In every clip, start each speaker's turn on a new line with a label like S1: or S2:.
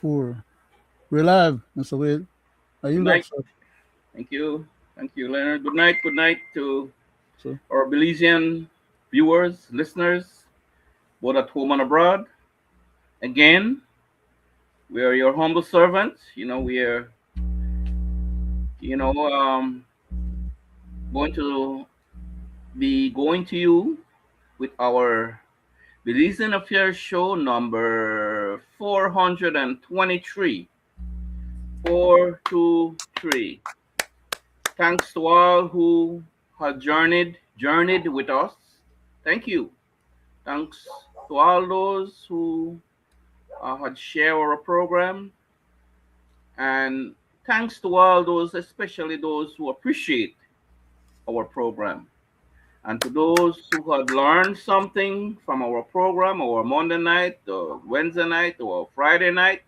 S1: 4. We're live, Mr. Wade. Are
S2: Good
S1: you up,
S2: night.
S1: sir?
S2: Thank you. Thank you, Leonard. Good night. Good night to
S1: So,
S2: our Belizean viewers, listeners, both at home and abroad. Again, we are your humble servants. We are, you know, um, going to be going to you with our Belizean Affairs show number 423. 423. Thanks to all who have journeyed with us. Thank you. Thanks to all those who had shared our program, and thanks to all those, especially those who appreciate our program, and to those who had learned something from our program, our Monday night, or Wednesday night, or Friday night,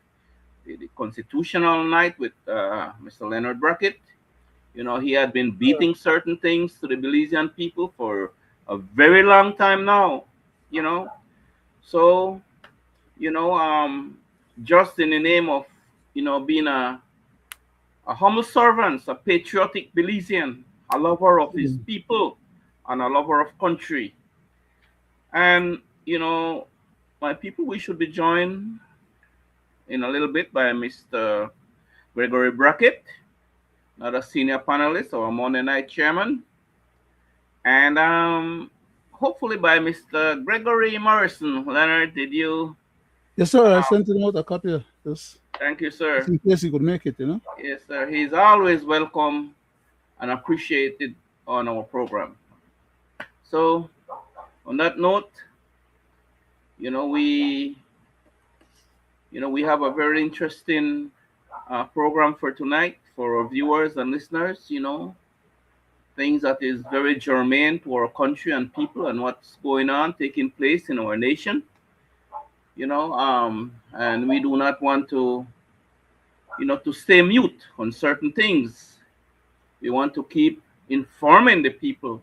S2: the constitutional night with Mr. Leonard Brackett. He had been beating certain things to the Belizean people for a very long time now. You know, so you know, just in the name of being a humble servant, a patriotic Belizean, a lover of his people, and a lover of country. And my people, we should be joined in a little bit by Mr. Gregory Brackett, another senior panelist or Monday night chairman, and hopefully by Mr. Gregory Morrison. Leonard, did you?
S1: yes, sir. I sent him out a copy of this,
S2: Thank you,
S1: just
S2: sir.
S1: in case he could make it.
S2: Yes, sir. He's always welcome and appreciated on our program. So, on that note, you know, we we have a very interesting program for tonight for our viewers and listeners. Things that is very germane to our country and people and what's going on taking place in our nation. And we do not want to stay mute on certain things. We want to keep informing the people,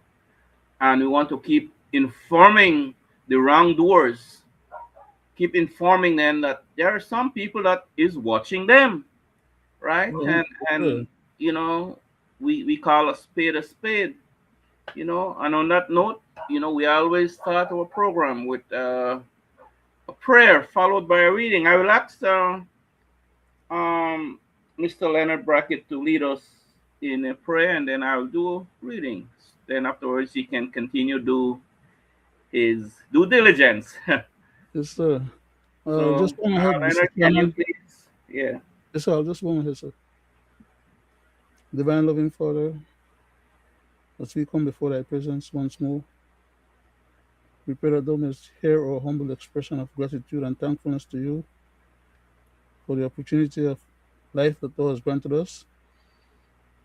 S2: and we want to keep informing the wrongdoers, keep informing them that there are some people that is watching them, right?
S1: Oh,
S2: And
S1: sure.
S2: we call a spade a spade. And on that note, we always start our program with a prayer followed by a reading. I will ask um, Mr. Leonard Brackett to lead us in a prayer, and then I'll do readings. Then afterwards, he can continue do his due diligence.
S1: Yes, sir.
S2: So,
S1: Just one ahead, Mr.
S2: Leonard, can you
S1: Chairman.
S2: please? Yeah.
S1: Yes, sir. Just one ahead, sir. Divine loving Father, as we come before thy presence once more, we pray that thou mayest hear our humble expression of gratitude and thankfulness to you for the opportunity of life that thou hast granted us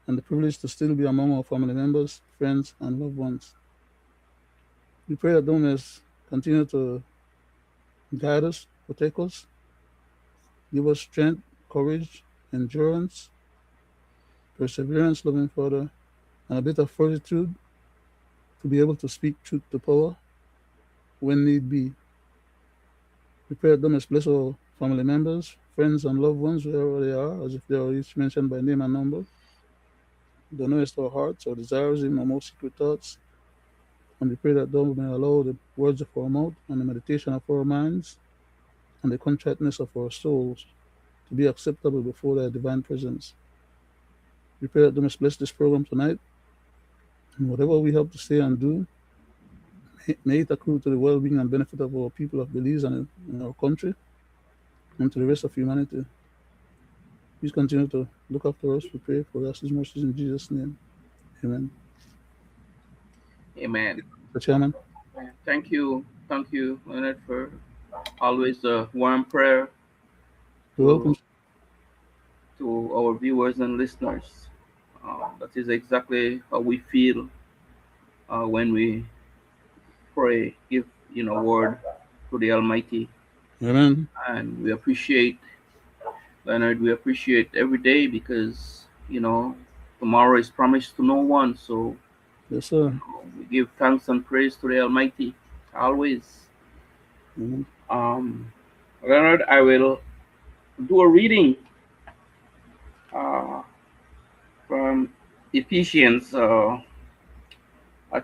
S1: and the privilege to still be among our family members, friends, and loved ones. We pray that thou mayest continue to guide us, protect us, give us strength, courage, endurance, perseverance, loving Father, and a bit of fortitude to be able to speak truth to power when need be. We pray that thou mayest bless our family members, friends, and loved ones wherever they are, as if they are each mentioned by name and number. Thou knowest our hearts, our desires, even our most secret thoughts. And we pray that thou may allow the words of our mouth and the meditation of our minds and the contriteness of our souls to be acceptable before thy divine presence. We pray that thou mayest bless this program tonight, and whatever we have to say and do, may it accrue to the well being and benefit of our people of Belize and in our country and to the rest of humanity. Please continue to look after us. We pray for us, His mercies in Jesus' name. Amen.
S2: Amen.
S1: Mr. Chairman.
S2: Thank you, Leonard, for always a warm prayer
S1: You're welcome.
S2: to our viewers and listeners. That is exactly how we feel when we pray, give word to the Almighty,
S1: Amen.
S2: and we appreciate Leonard. We appreciate every day because tomorrow is promised to no one. So
S1: Yes, sir.
S2: we give thanks and praise to the Almighty always.
S1: Amen.
S2: Um, Leonard, I will do a reading uh, from Ephesians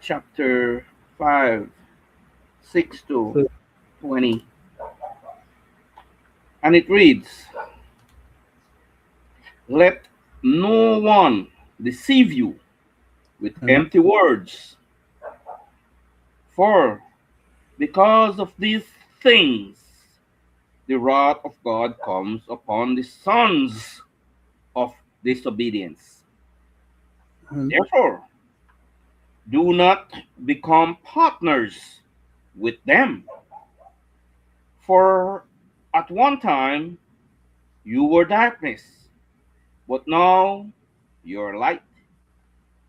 S2: chapter 5, 6 to
S1: So,
S2: 20. And it reads, let no one deceive you with
S1: amen.
S2: empty words, for because of these things the wrath of God comes upon the sons of disobedience.
S1: Amen.
S2: Therefore, do not become partners with them. For at one time you were darkness, but now you are light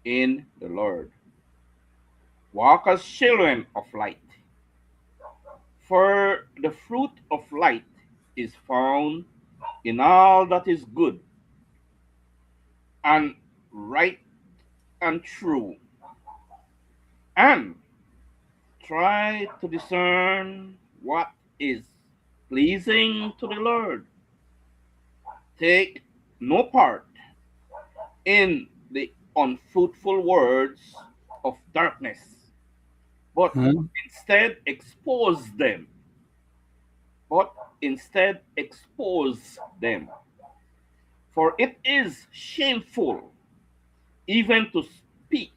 S2: in the Lord. Walk as children of light. For the fruit of light is found in all that is good and right and true. And try to discern what is pleasing to the Lord. Take no part in the unfruitful words of darkness, but
S1: Amen.
S2: instead expose them. But instead expose them. For it is shameful even to speak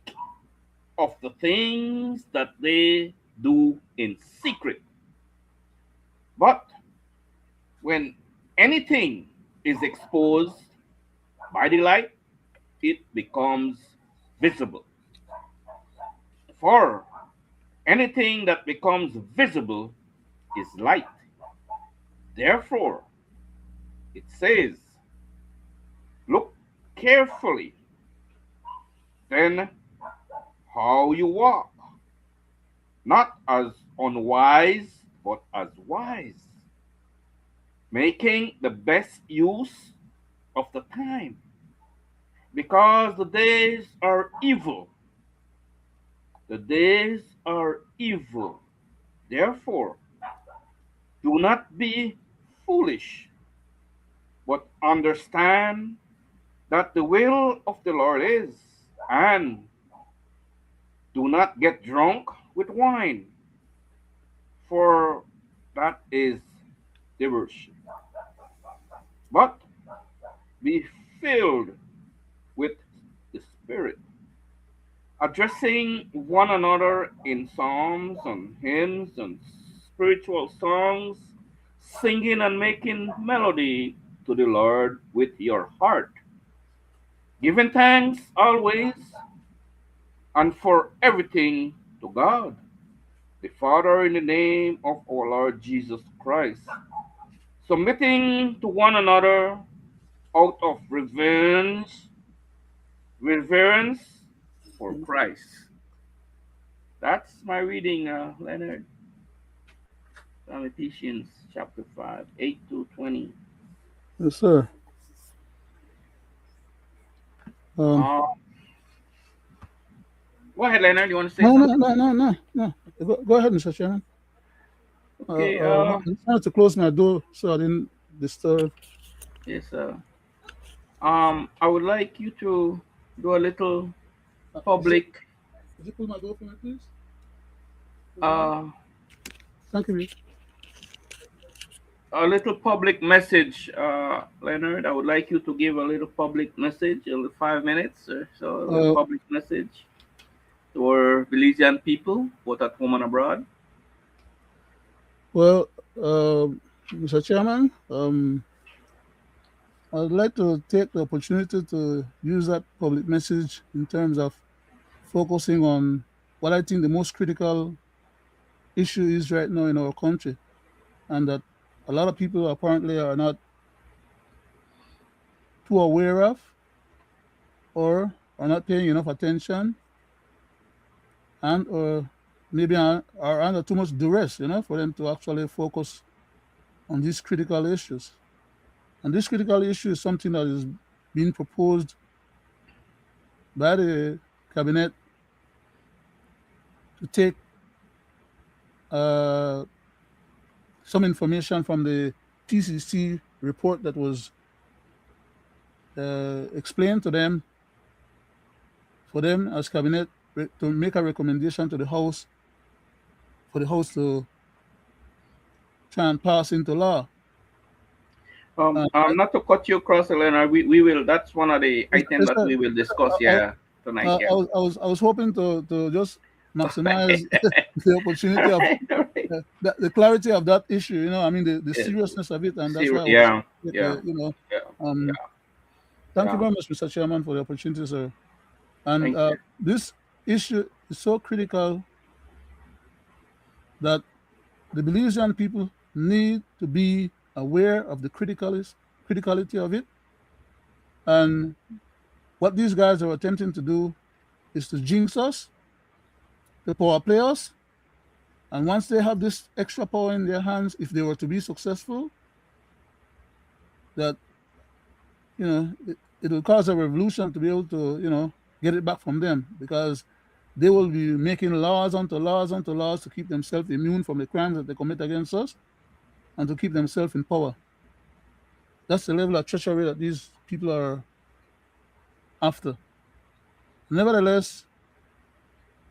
S2: of the things that they do in secret. But when anything is exposed by the light, it becomes visible. For anything that becomes visible is light. Therefore, it says, look carefully then how you walk, not as unwise, but as wise, making the best use of the time, because the days are evil. The days are evil. Therefore, do not be foolish, but understand that the will of the Lord is, and do not get drunk with wine, for that is debauchery, but be filled with the Spirit, addressing one another in psalms and hymns and spiritual songs, singing and making melody to the Lord with your heart, giving thanks always and for everything to God, the Father, in the name of our Lord Jesus Christ, submitting to one another out of reverence for Christ. That's my reading, Leonard, from Ephesians chapter 5, 8 to 20.
S1: Yes, sir. Um,
S2: Uh, Go ahead, Leonard. You want to say
S1: no, no,
S2: something?
S1: no, no, no, no. Go ahead, Mr. Chairman.
S2: Okay.
S1: I just wanted to close my door so I didn't disturb.
S2: Yes. I would like you to do a little
S1: Is it?
S2: public,
S1: Could you pull my door for me, please?
S2: uh,
S1: Thank you.
S2: message, Leonard. I would like you to give a little public message, 5 minutes or so, a little
S1: Uh,
S2: public message to our Belizean people, both at home and abroad.
S1: well, Mr. Chairman, I'd like to take the opportunity to use that public message in terms of focusing on what I think the most critical issue is right now in our country, and that a lot of people apparently are not too aware of or are not paying enough attention, and or maybe are under too much duress, for them to actually focus on these critical issues. And this critical issue is something that is being proposed by the cabinet to take uh, some information from the TCC report that was explained to them for them as cabinet to make a recommendation to the House for the House to try and pass into law. Uh,
S2: Not to cut you across, Leonard, we will. That's one of the
S1: yes,
S2: items
S1: yes,
S2: that
S1: sir.
S2: we will
S1: Yes, sir.
S2: discuss. Yeah, tonight. Yeah.
S1: I was hoping to just
S2: All right.
S1: maximize the opportunity
S2: All
S1: of
S2: right. All right.
S1: the clarity of that issue. You know, I mean the
S2: Yes.
S1: seriousness of it, and that's why
S2: Serious.
S1: I was,
S2: Yeah. Yeah.
S1: you know,
S2: Yeah.
S1: um,
S2: Yeah.
S1: thank you
S2: Yeah.
S1: very much, Mr. Chairman, for the opportunity, sir. And
S2: Thank you.
S1: this issue is so critical that the Belizean people need to be aware of the criticality of it. And what these guys are attempting to do is to jinx us, to power play us. And once they have this extra power in their hands, if they were to be successful, that it will cause a revolution to be able to get it back from them, because they will be making laws onto laws onto laws to keep themselves immune from the crimes that they commit against us and to keep themselves in power. That's the level of treachery that these people are after. Nevertheless,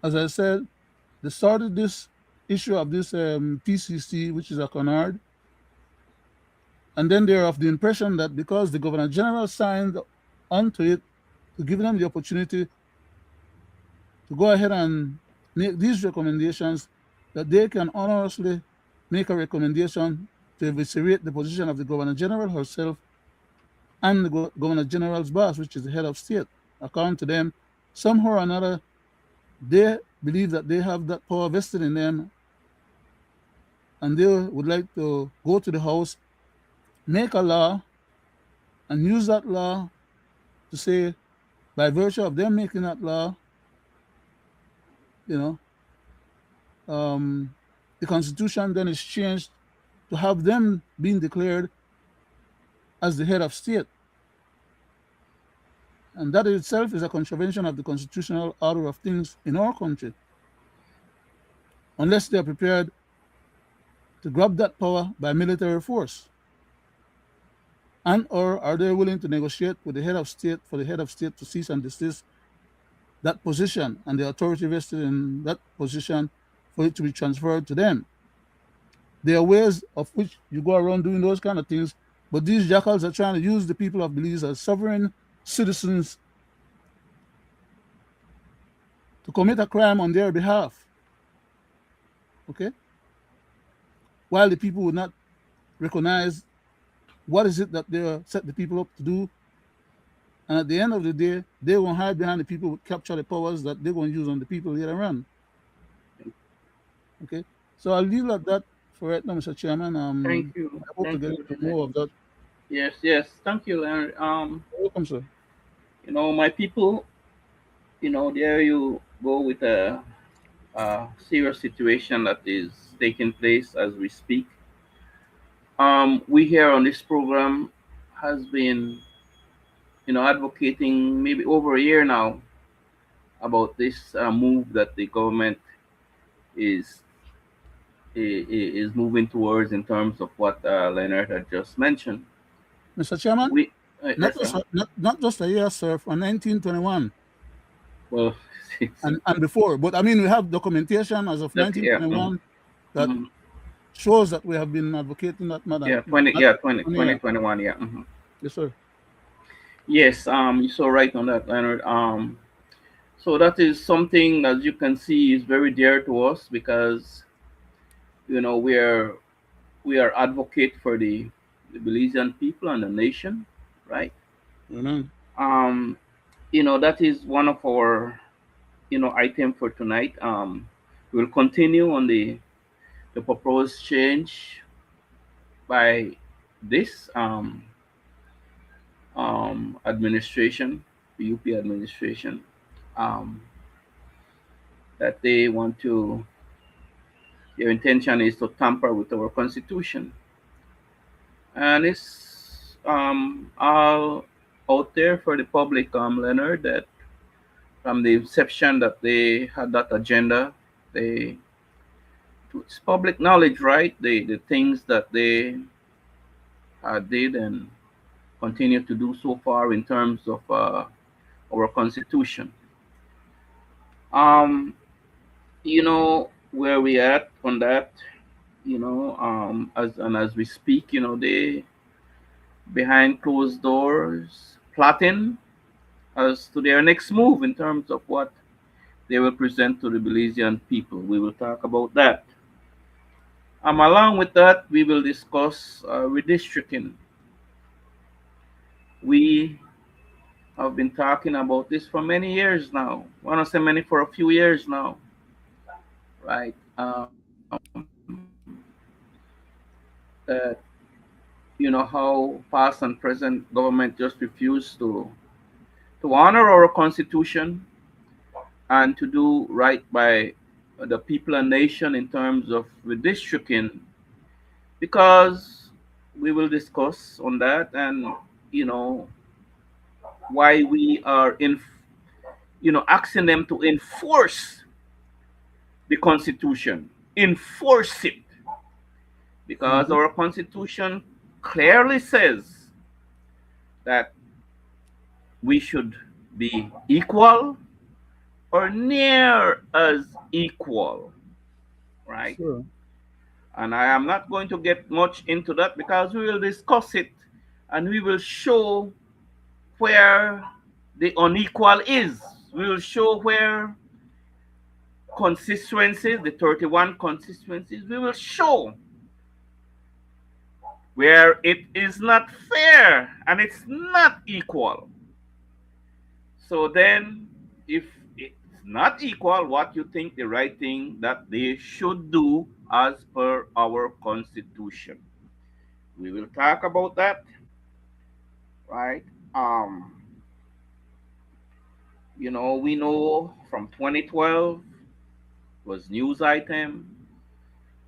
S1: as I said, they started this issue of this PCC, which is a canard, and then they're of the impression that because the Governor General signed onto it to give them the opportunity to go ahead and make these recommendations, that they can honorously make a recommendation to eviscerate the position of the Governor General herself and the Governor General's boss, which is the head of state. According to them, somehow or another, they believe that they have that power vested in them, and they would like to go to the House, make a law, and use that law to say, by virtue of them making that law, you know, the Constitution then is changed to have them being declared as the head of state. And that itself is a contravention of the constitutional order of things in our country, unless they are prepared to grab that power by military force. And or are they willing to negotiate with the head of state for the head of state to cease and desist that position and the authority vested in that position for it to be transferred to them? There are ways of which you go around doing those kind of things, but these jackals are trying to use the people of Belize as sovereign citizens to commit a crime on their behalf. Okay? While the people would not recognize what is it that they set the people up to do. And at the end of the day, they won't hide behind the people who capture the powers that they're going to use on the people later on. Okay? So I'll leave it at that for right now, Mr. Chairman.
S2: Thank you.
S1: I hope to
S2: Thank
S1: get
S2: you.
S1: into more of that.
S2: Yes. Yes. Thank you, Leonard.
S1: Welcome, sir.
S2: My people. There you go with a serious situation that is taking place as we speak. We here on this program has been, advocating maybe over a year now about this move that the government is is moving towards in terms of what Leonard had just mentioned.
S1: Mr. Chairman,
S2: We,
S1: not
S2: yes,
S1: just,
S2: sir.
S1: not just a year, sir, from 1921
S2: Well,
S1: and before, but I mean, we have documentation as of
S2: yeah,
S1: 1921 that
S2: mhm.
S1: shows that we have been advocating that matter.
S2: Yeah, 20,
S1: Not
S2: yeah, 20,
S1: 1 year.
S2: 2021, yeah.
S1: Yes, sir.
S2: Yes, you're so right on that, Leonard. So that is something, as you can see, is very dear to us because we are advocate for the Belizean people and the nation, right?
S1: Amen.
S2: Um, that is one of our item for tonight. We'll continue on the proposed change by this administration, the UP administration, um, that they want to. Their intention is to tamper with our constitution, and it's all out there for the public, Leonard, that from the inception that they had that agenda, they it's public knowledge, right? The things that they did and continue to do so far in terms of our constitution. Um, where we at on that. As we speak, they behind closed doors plotting as to their next move in terms of what they will present to the Belizean people. We will talk about that. Along with that, we will discuss redistricting. We have been talking about this for many years now. I want to say many for a few years now, right? That how past and present government just refuse to honor our constitution and to do right by the people and nation in terms of redistricting, because we will discuss on that, and you know why we are in asking them to enforce the constitution, enforce it, because
S1: Mm-hmm.
S2: our constitution clearly says that we should be equal or near as equal, right?
S1: Sure.
S2: And I am not going to get much into that because we will discuss it and we will show where the unequal is. We will show where constituencies, the 31 constituencies, we will show where it is not fair and it's not equal. So then, if it's not equal, what you think the right thing that they should do as per our constitution? We will talk about that, right? Um, we know from 2012 was news item,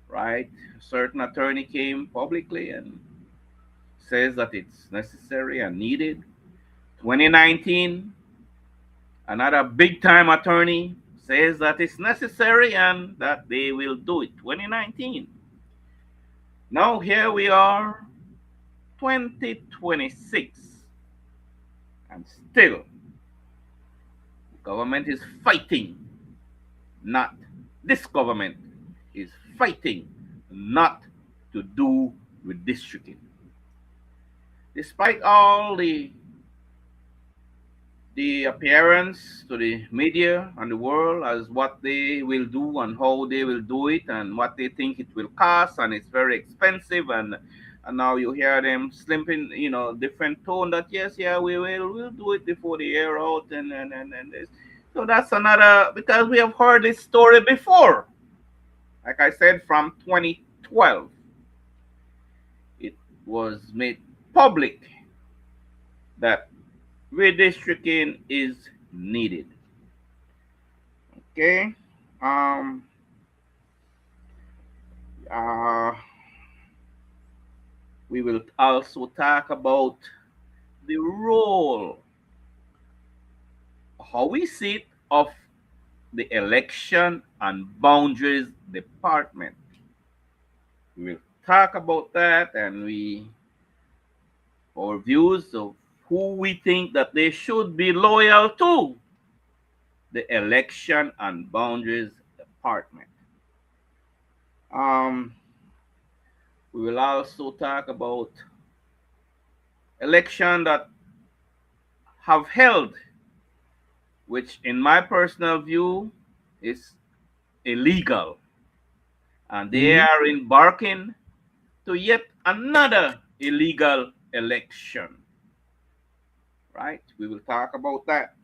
S2: right? A certain attorney came publicly and says that it's necessary and needed. 2019, another big time attorney says that it's necessary and that they will do it. 2019. Now here we are, 2026, and still the government is fighting, not this government is fighting not to do redistricting. Despite all the appearance to the media and the world as what they will do and how they will do it and what they think it will cost, and it's very expensive, and now you hear them slipping different tone that yes, yeah, we'll do it before the year out, and this. So that's another, because we have heard this story before. Like I said, from 2012 it was made public that redistricting is needed. Okay. Um. Uh. We will also talk about the role, how we see it, of the election and boundaries department. We will talk about that, and our views of who we think that they should be loyal to the election and boundaries department. Um, we will also talk about election that have held, which in my personal view is illegal, and they
S1: Mm-hmm.
S2: are embarking to yet another illegal election. Right? We will talk about that.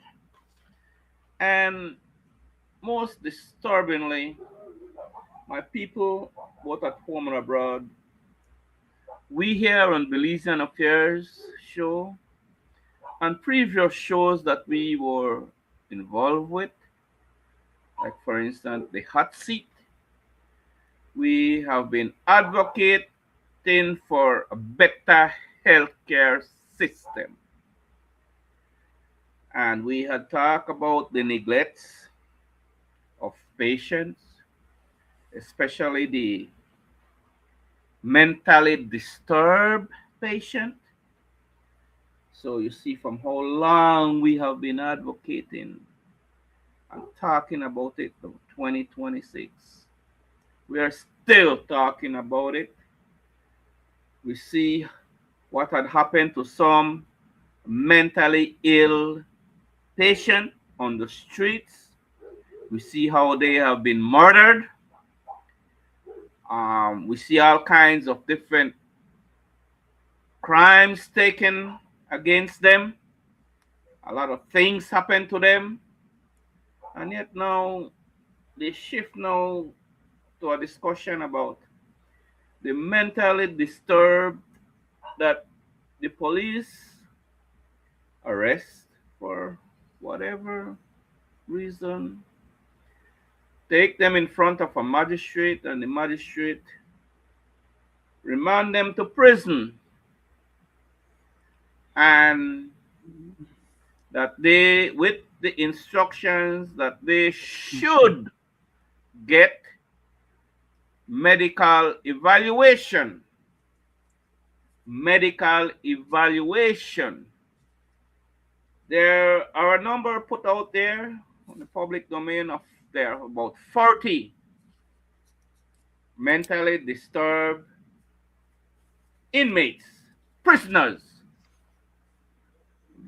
S2: And most disturbingly, my people, both at home and abroad, we here on Belizean Affairs show and previous shows that we were involved with, like for instance the hot seat, we have been advocating for a better healthcare system. And we had talked about the neglects of patients, especially the mentally disturbed, patient. So you see from how long we have been advocating and talking about it, 2026. We are still talking about it. We see what had happened to some mentally ill patient on the streets. We see how they have been murdered. We see all kinds of different crimes taken against them. A lot of things happen to them. And yet now they shift now to a discussion about the mentally disturbed that the police arrest for whatever reason, take them in front of a magistrate, and the magistrate remand them to prison, and that they, with the instructions that they should get medical evaluation. Medical evaluation. There are a number put out there on the public domain of there are about 40 mentally disturbed inmates, prisoners,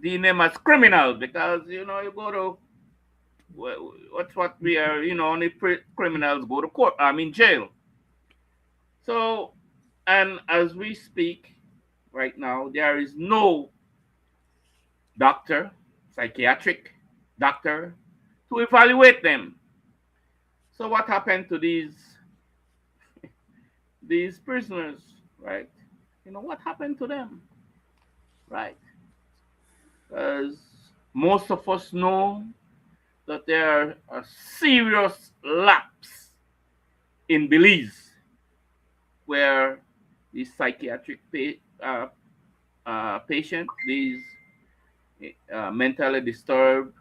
S2: deem them as criminals because you go to what's what we are only criminals go to court. I mean jail. So, and as we speak right now, there is no doctor, psychiatric doctor, to evaluate them. So what happened to these prisoners, right? What happened to them, right? Because most of us know that there are serious lapse in Belize where these psychiatric patients, these mentally disturbed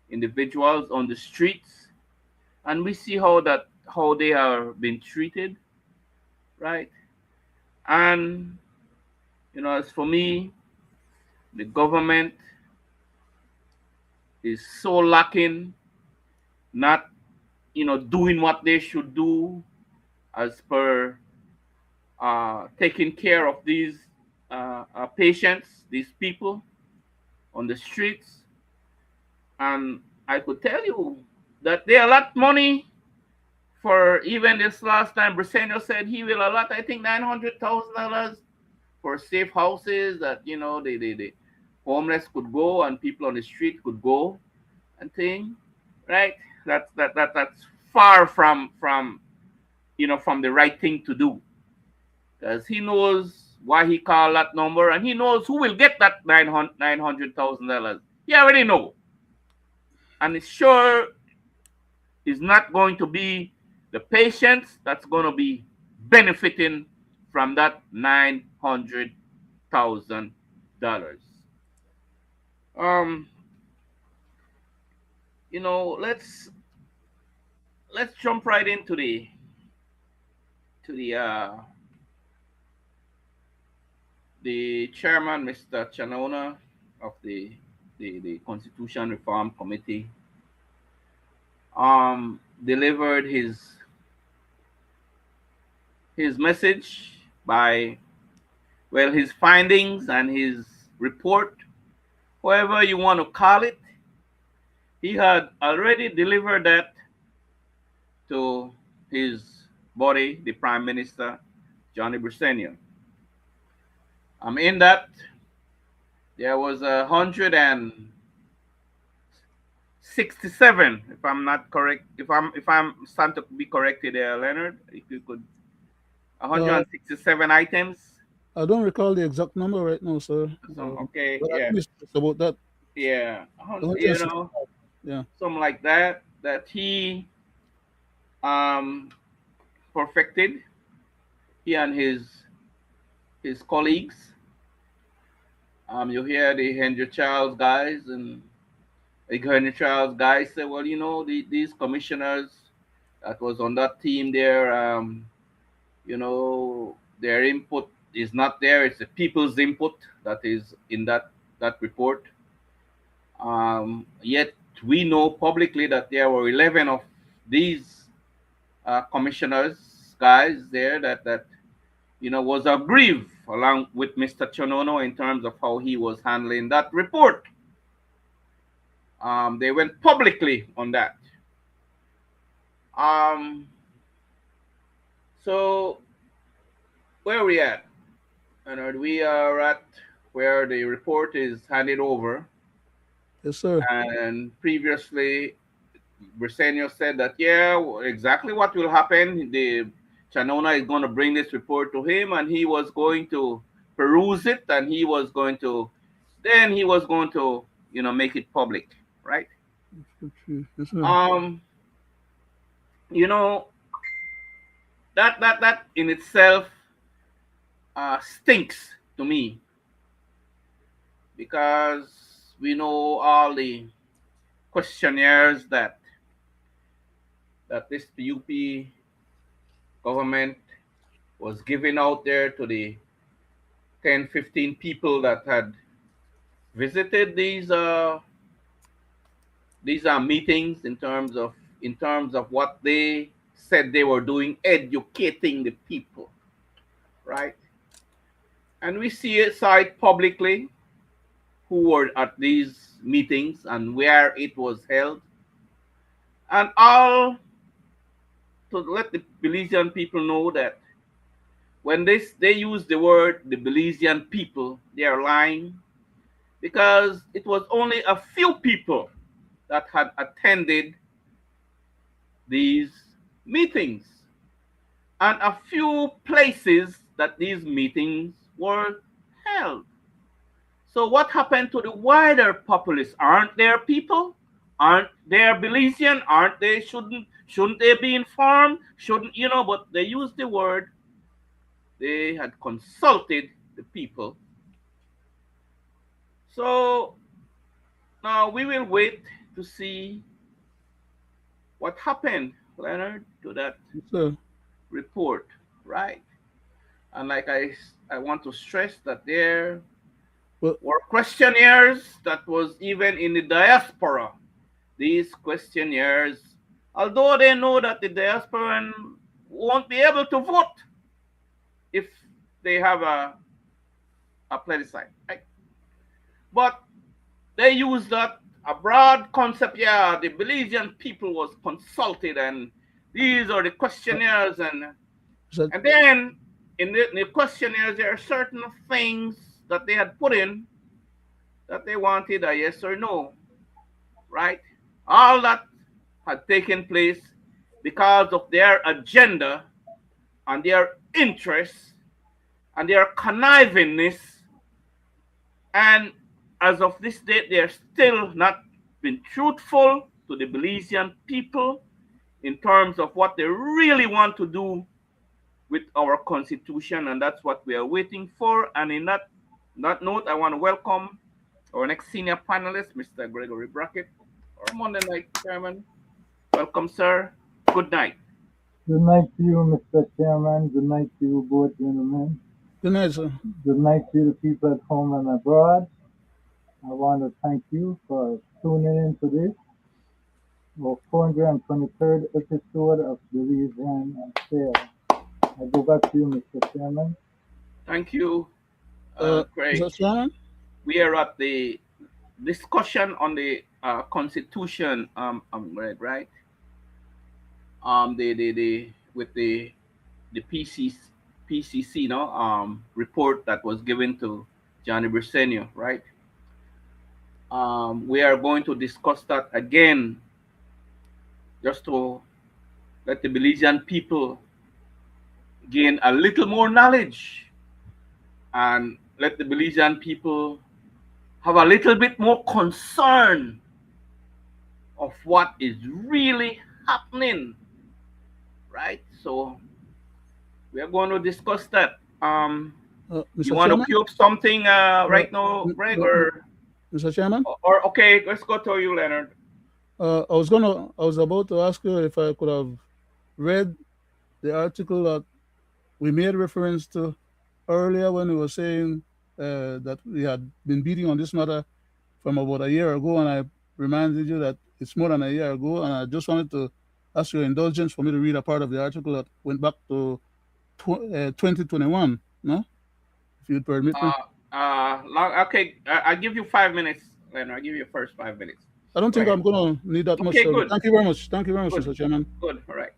S2: individuals on the streets, and we see how they are being treated, right? And as for me, the government is so lacking, not doing what they should do as per taking care of these patients, these people on the streets. And I could tell you that they allot money for even this last time. Briseño said he will allot, I think, $900,000 for safe houses that the homeless could go and people on the street could go and thing, right? That's far from the right thing to do because he knows why he called that number and he knows who will get that $900,000. He already know, and it's sure is not going to be the patients that's going to be benefiting from that $900,000. Um, let's jump right into the chairman, Mr. Chanona, of the Constitution Reform Committee, delivered his message by, well, his findings and his report, however you want to call it. He had already delivered that to his body, the Prime Minister, Johnny Briseño. In that, there was 167, if I'm not correct, if I'm starting to be corrected there, Leonard, if you could,
S1: Uh,
S2: 167 items.
S1: I don't recall the exact number right now, sir.
S2: Okay,
S1: But I
S2: yeah,
S1: think it's about that.
S2: yeah,
S1: The 165. Yeah.
S2: something like that he um perfected, he and his colleagues. You hear the Henry Charles guys and the Henry Charles guys say, well, these commissioners that was on that team there, their input is not there. It's the people's input that is in that report. Yet we know publicly that there were 11 of these commissioners, guys there that was aggrieved along with Mr. Chonono in terms of how he was handling that report. They went publicly on that. Um, so where are we at? Leonard, we are at where the report is handed over,
S1: Yes, sir.
S2: and previously Brisenio said that, yeah, exactly what will happen. The Chanona is going to bring this report to him, and he was going to peruse it, and he was going to, make it public, right?
S1: Yes, sir.
S2: Um, you know that in itself stinks to me because we know all the questionnaires that this UP government was giving out there to the 10, 15 people that had visited these meetings in terms of what they said they were doing, educating the people, right? And we saw it publicly who were at these meetings and where it was held, and all to let the Belizean people know that when they use the word the Belizean people, they are lying because it was only a few people that had attended these meetings and a few places that these meetings were held. So what happened to the wider populace? Aren't there people? Aren't there Belizean? Aren't they? Shouldn't they be informed? Shouldn't But they used the word. They had consulted the people. So now we will wait to see what happened, Leonard, to that
S1: Yes, sir.
S2: report, right? And like I want to stress that there
S1: Well,
S2: were questionnaires that was even in the diaspora. These questionnaires, although they know that the diasporan won't be able to vote if they have a plebiscite, right? But they use that a broad concept. Yeah, the Belizean people was consulted, and these are the
S1: uh,
S2: questionnaires, and
S1: Mr.
S2: and then in the questionnaires there are certain things that they had put in that they wanted a yes or no, right? All that had taken place because of their agenda and their interests and their connivingness. And as of this date, they are still not been truthful to the Belizean people in terms of what they really want to do with our constitution, and that's what we are waiting for. And in that note, I want to welcome our next senior panelist, Mr. Gregory Brackett, our Monday night chairman. Welcome, sir. Good night.
S3: Good night to you, Mr. Chairman. Good night to you both, gentlemen.
S1: Good night, sir.
S3: Good night to the people at home and abroad. I want to thank you for tuning in to this, our 423rd episode of Belizean and Fair. I go back to you, Mr. Chairman.
S2: Thank you, Craig.
S1: Mr. Chairman.
S2: We are at the discussion on the constitution, right? The with the PCC, no, report that was given to Johnny Brisenio, right? We are going to discuss that again, just to let the Belizean people gain a little more knowledge and let the Belizean people have a little bit more concern of what is really happening, right? So we are going to discuss that. You
S1: Mr.
S2: want to
S1: Chairman.
S2: cue up something
S1: Uh,
S2: right now,
S1: m-
S2: Greg,
S1: m- Mr. Chairman.
S2: or okay? Let's go to you, Leonard.
S1: I was about to ask you if I could have read the article that we made reference to earlier when we were saying that we had been beating on this matter from about a year ago, and I reminded you that it's more than a year ago, and I just wanted to ask your indulgence for me to read a part of the article that went back to 2021. No, if you'd permit me.
S2: Okay, I'll give you 5 minutes, Leonard. I'll give you the first 5 minutes.
S1: I don't
S2: Go
S1: think
S2: ahead.
S1: I'm going to need that much,
S2: Okay,
S1: sir. But
S2: good,
S1: thank you very much. Thank you very much,
S2: good,
S1: Mr. Chairman.
S2: good. All right.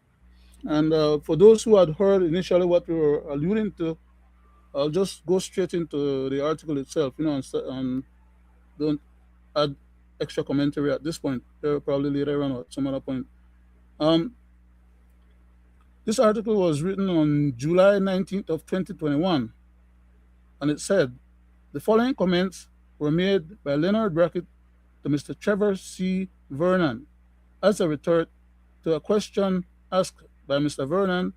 S1: And for those who had heard initially what we were alluding to, I'll just go straight into the article itself, and don't add extra commentary at this point. Probably later on or at some other point. Um, this article was written on July 19th of 2021, and it said the following comments were made by Leonard Brackett to Mr. Trevor C. Vernon as a retort to a question asked by Mr. Vernon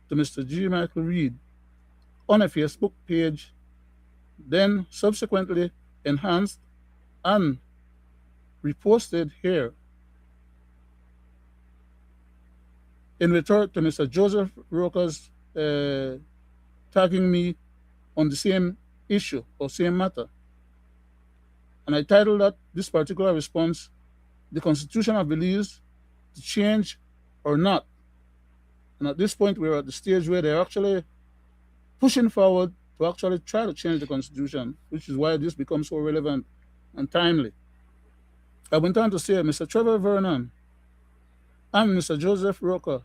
S1: to Mr. G. Michael Reed on a Facebook page, then subsequently enhanced and reposted here in return to Mr. Joseph Roker's tagging me on the same issue or same matter. And I titled that this particular response, The Constitution of Belize to Change or Not. And at this point, we're at the stage where they're actually pushing forward to actually try to change the Constitution, which is why this becomes so relevant and timely. I went on to say, Mr. Trevor Vernon and Mr. Joseph Roker,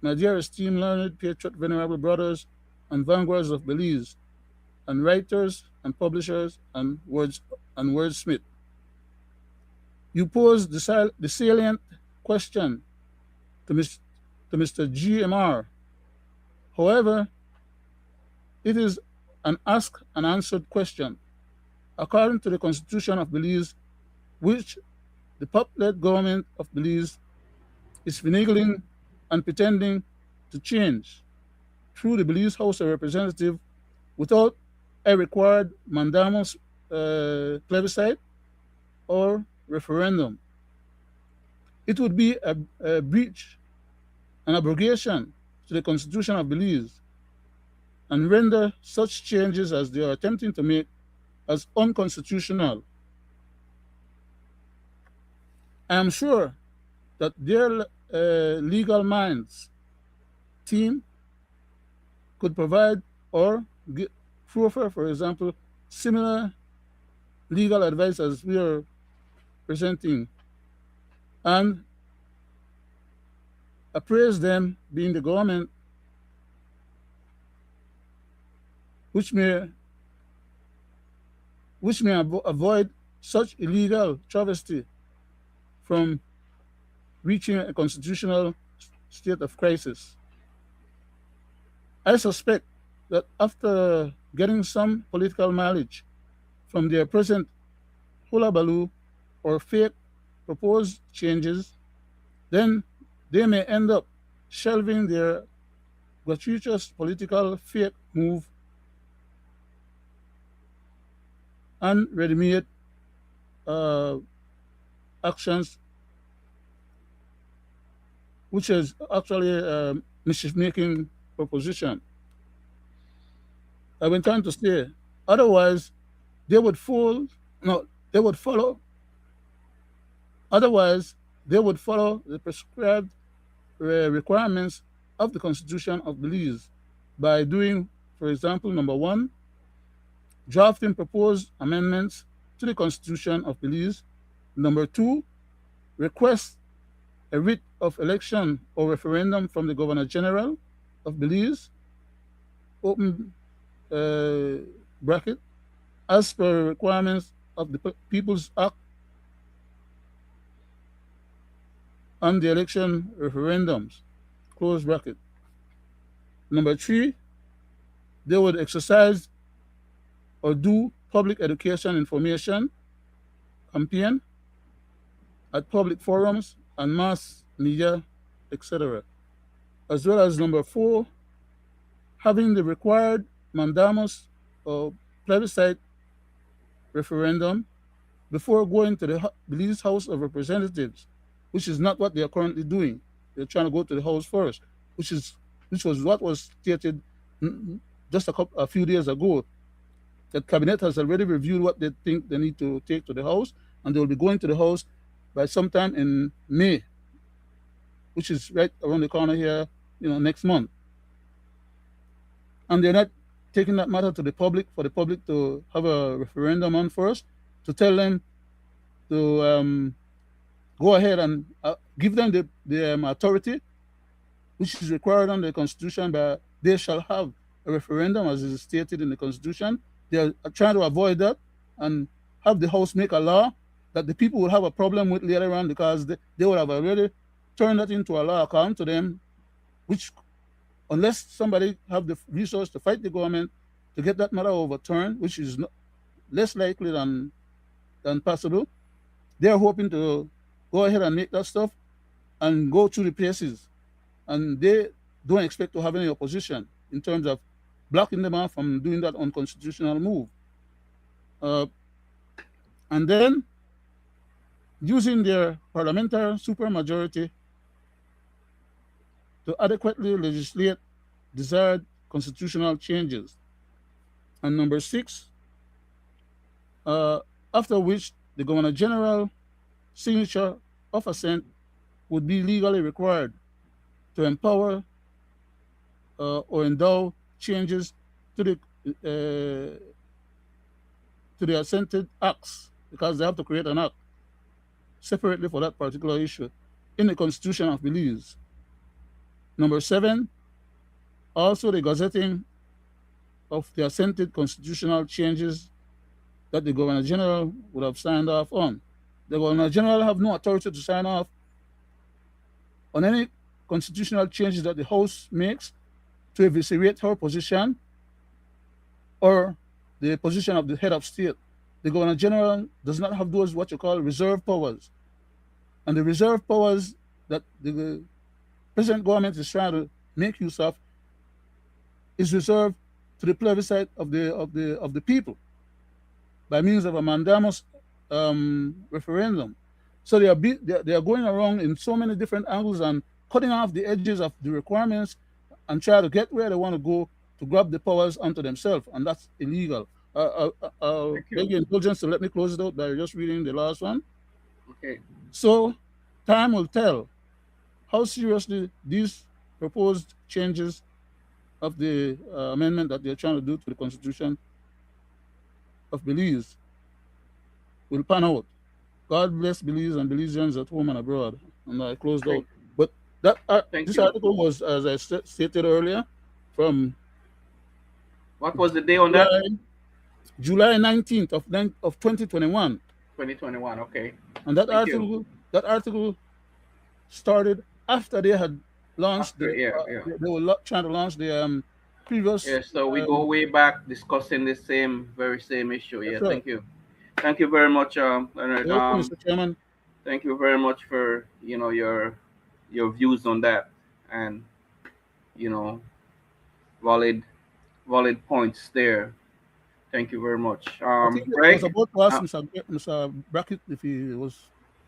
S1: my dear esteemed learned patriot venerable brothers and vanguards of Belize, and writers and publishers and wordsmith. You pose the salient question to, to Mr. GMR. However, it is an asked and answered question. According to the Constitution of Belize, which the puppet government of Belize is finagling and pretending to change through the Belize House of Representatives without a required mandamus plebiscite or referendum. It would be a breach, an abrogation to the Constitution of Belize and render such changes as they are attempting to make as unconstitutional. I am sure that their legal minds team could provide or proffer, for example, similar legal advice as we are presenting and appraise them, being the government, which may avoid such illegal travesty from reaching a constitutional state of crisis. I suspect that after getting some political mileage from their present hullabaloo or fake proposed changes, then they may end up shelving their gratuitous political fake move and ready-made uh, actions, which is actually a mischief-making proposition. I went on to say, otherwise they would fall. No, they would follow. Otherwise, they would follow the prescribed requirements of the Constitution of Belize by doing, for example, number one, drafting proposed amendments to the Constitution of Belize. Number two, request a writ of election or referendum from the Governor General of Belize, open bracket, as per requirements of the People's Act on the election referendums, close bracket. Number three, they would exercise or do public education information campaign at public forums and mass media, etc. As well as number four, having the required mandamus or plebiscite referendum before going to the Belize House of Representatives, which is not what they are currently doing. They're trying to go to the House first, which was what was stated just a few days ago that cabinet has already reviewed what they think they need to take to the House, and they will be going to the House by sometime in May, which is right around the corner here, next month. And they're not taking that matter to the public for the public to have a referendum on first, to tell them to go ahead and give them the authority which is required under the Constitution, but they shall have a referendum as is stated in the Constitution. They are trying to avoid that and have the House make a law that the people will have a problem with later on, because they will have already turned that into a law according to them, which, unless somebody have the resource to fight the government to get that matter overturned, which is less likely than possible, they are hoping to go ahead and make that stuff and go through the paces. And they don't expect to have any opposition in terms of blocking them out from doing that unconstitutional move. Uh, and then using their parliamentary supermajority to adequately legislate desired constitutional changes. And number 6, uh, after which the Governor General signature of assent would be legally required to empower or endow changes to the uh, to the assented acts, because they have to create an act separately for that particular issue in the Constitution of Belize. Number 7, also the gazetting of the assented constitutional changes that the Governor General would have signed off on. The Governor General have no authority to sign off on any constitutional changes that the House makes to eviscerate her position or the position of the head of state. The Governor General does not have those what you call reserve powers. And the reserve powers that the present government is trying to make use of is reserved to the plebiscite of the people by means of a mandamus referendum. So they are going around in so many different angles and cutting off the edges of the requirements and try to get where they want to go to grab the powers onto themselves, and that's illegal.
S2: Thank
S1: Beg
S2: you.
S1: your indulgence to let me close it out by just reading the last one.
S2: Okay.
S1: So, time will tell how seriously these proposed changes of the amendment that they're trying to do to the Constitution of Belize will pan out. God bless Belize and Belizeans at home and abroad. And I closed out.
S2: Thank,
S1: But that
S2: thank
S1: this
S2: you.
S1: article was, as I stated earlier, from
S2: What was the day on that?
S1: July July 19th of 2021.
S2: 2021. Okay.
S1: And that
S2: Thank you.
S1: article started after they had launched
S2: After, yeah, yeah.
S1: they were trying to launch the previous.
S2: Yeah, so we go way back discussing the very same issue.
S1: Yes,
S2: Yeah,
S1: sir.
S2: thank you. Thank you very much, Leonard.
S1: You're welcome, Mr. Chairman.
S2: Thank you very much for your views on that, and you know valid valid points there. Thank you very much.
S1: I think I was
S2: Greg.
S1: about to ask
S2: Uh,
S1: Mr. Brackett if he was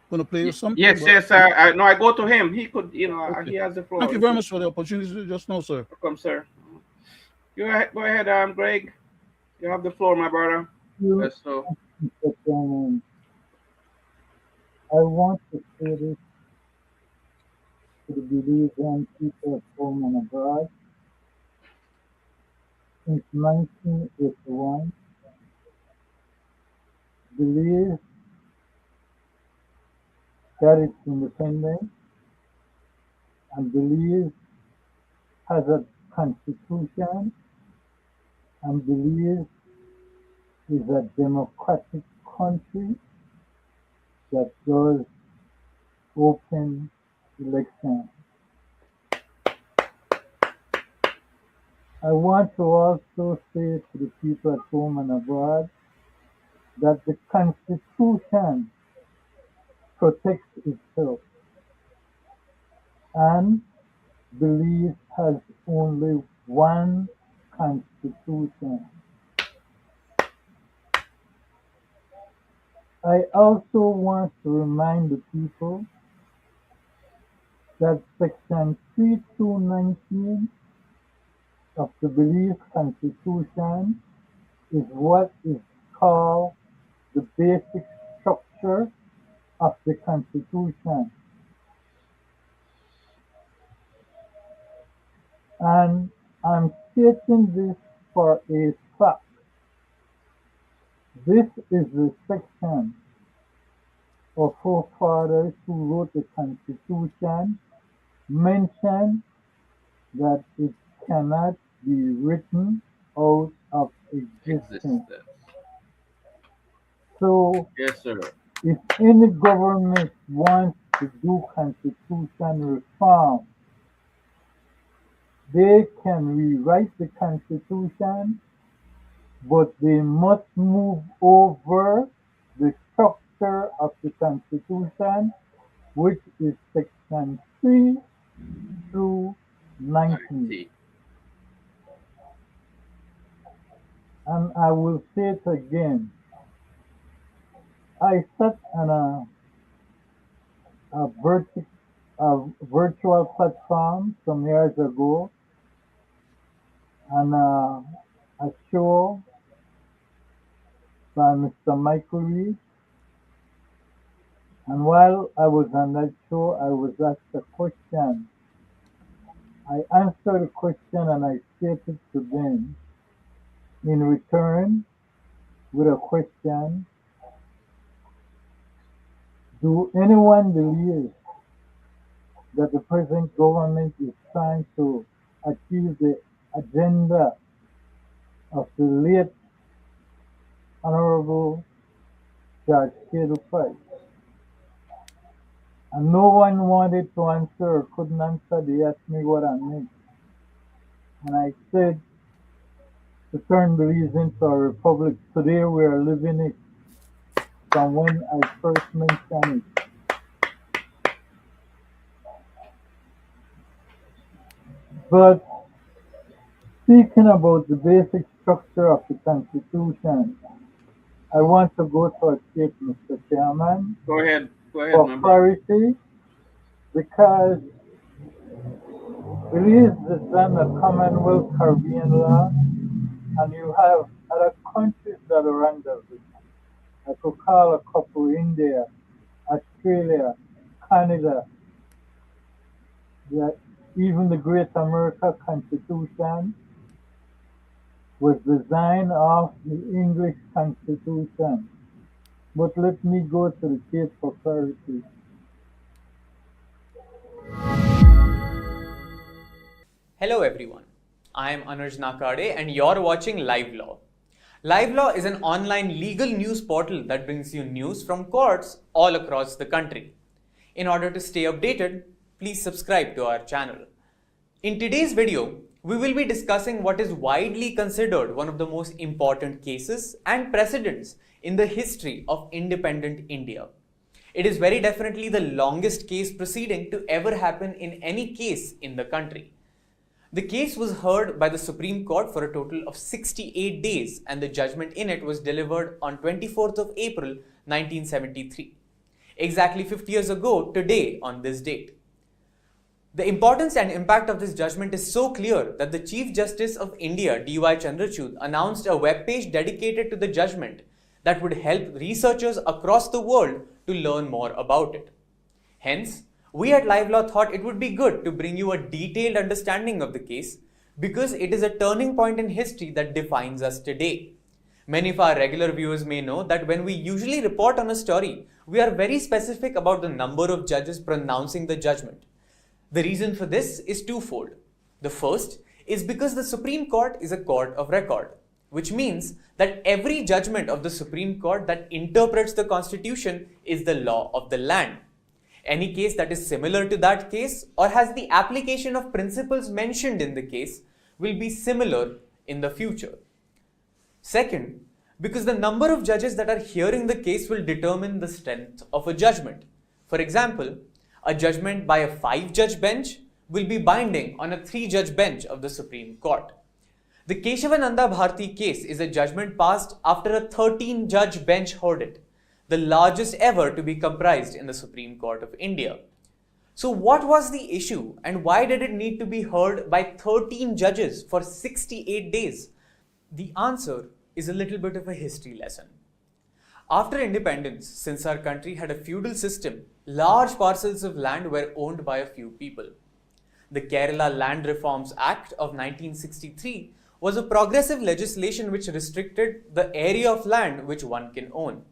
S1: going to play something,
S2: yes,
S1: but
S2: yes. I no, I go to him. He could,
S1: okay.
S2: he has the
S1: Thank
S2: floor.
S1: you
S2: He
S1: very
S2: could
S1: much for the opportunity just now, sir.
S2: welcome, sir. Go ahead, Greg. You have the floor, my brother.
S3: You,
S2: Yes, so
S3: Mr. Chairman, I want to say this to the Belizean people at home and abroad. Since 1981, Belize got its independence, and Belize has a constitution, and Belize is a democratic country that does open elections. I want to also say to the people at home and abroad that the Constitution protects itself, and Belize has only one constitution. I also want to remind the people that Section 3219 of the Belize Constitution is what is called the basic structure of the Constitution. And I'm stating this for a fact. This is the section of forefathers who wrote the Constitution mentioned that it cannot be written out of existence.
S2: Existence.
S3: So
S2: Yes, sir.
S3: if any government wants to do constitution reform, they can rewrite the constitution, but they must move over the structure of the constitution, which is section 3 through 19.
S2: 90.
S3: And I will say it again. I sat on a, verti- a virtual platform some years ago on a show by Mr. Michael Reed. And while I was on that show, I was asked a question. I answered the question and I stated to them in return with a question, do anyone believe that the present government is trying to achieve the agenda of the late Honorable Judge Kedu Price? And no one wanted to answer or couldn't answer. They asked me what I meant. And I said, to turn Belize into a republic, today we are living it from when I first mentioned it. But speaking about the basic structure of the Constitution, I want to go to a state, Mr. Chairman,
S2: Go ahead,
S3: for
S2: member.
S3: clarity, because Belize is on the Commonwealth Caribbean law, and you have other countries that are under it. I could call a couple: India, Australia, Canada, even the Great America Constitution was designed off the English Constitution. But let me go to the case for clarity.
S4: Hello everyone, I am Anuj Nakade and you're watching Live Law. Live Law is an online legal news portal that brings you news from courts all across the country. In order to stay updated, please subscribe to our channel. In today's video, we will be discussing what is widely considered one of the most important cases and precedents in the history of independent India. It is very definitely the longest case proceeding to ever happen in any case in the country. The case was heard by the Supreme Court for a total of 68 days and the judgment in it was delivered on 24th of April 1973. Exactly 50 years ago today on this date. The importance and impact of this judgment is so clear that the Chief Justice of India, D.Y. Chandrachud, announced a webpage dedicated to the judgment that would help researchers across the world to learn more about it. Hence, we at Live Law thought it would be good to bring you a detailed understanding of the case because it is a turning point in history that defines us today. Many of our regular viewers may know that when we usually report on a story, we are very specific about the number of judges pronouncing the judgment. The reason for this is twofold. The first is because the Supreme Court is a court of record, which means that every judgment of the Supreme Court that interprets the Constitution is the law of the land. Any case that is similar to that case or has the application of principles mentioned in the case will be similar in the future. Second, because the number of judges that are hearing the case will determine the strength of a judgment. For example, a judgment by a 5-judge bench will be binding on a 3-judge bench of the Supreme Court. The Keshavananda Bharti case is a judgment passed after a 13-judge bench heard it, the largest ever to be comprised in the Supreme Court of India. So what was the issue and why did it need to be heard by 13 judges for 68 days? The answer is a little bit of a history lesson. After independence, since our country had a feudal system, large parcels of land were owned by a few people. The Kerala Land Reforms Act of 1963 was a progressive legislation which restricted the area of land which one can own.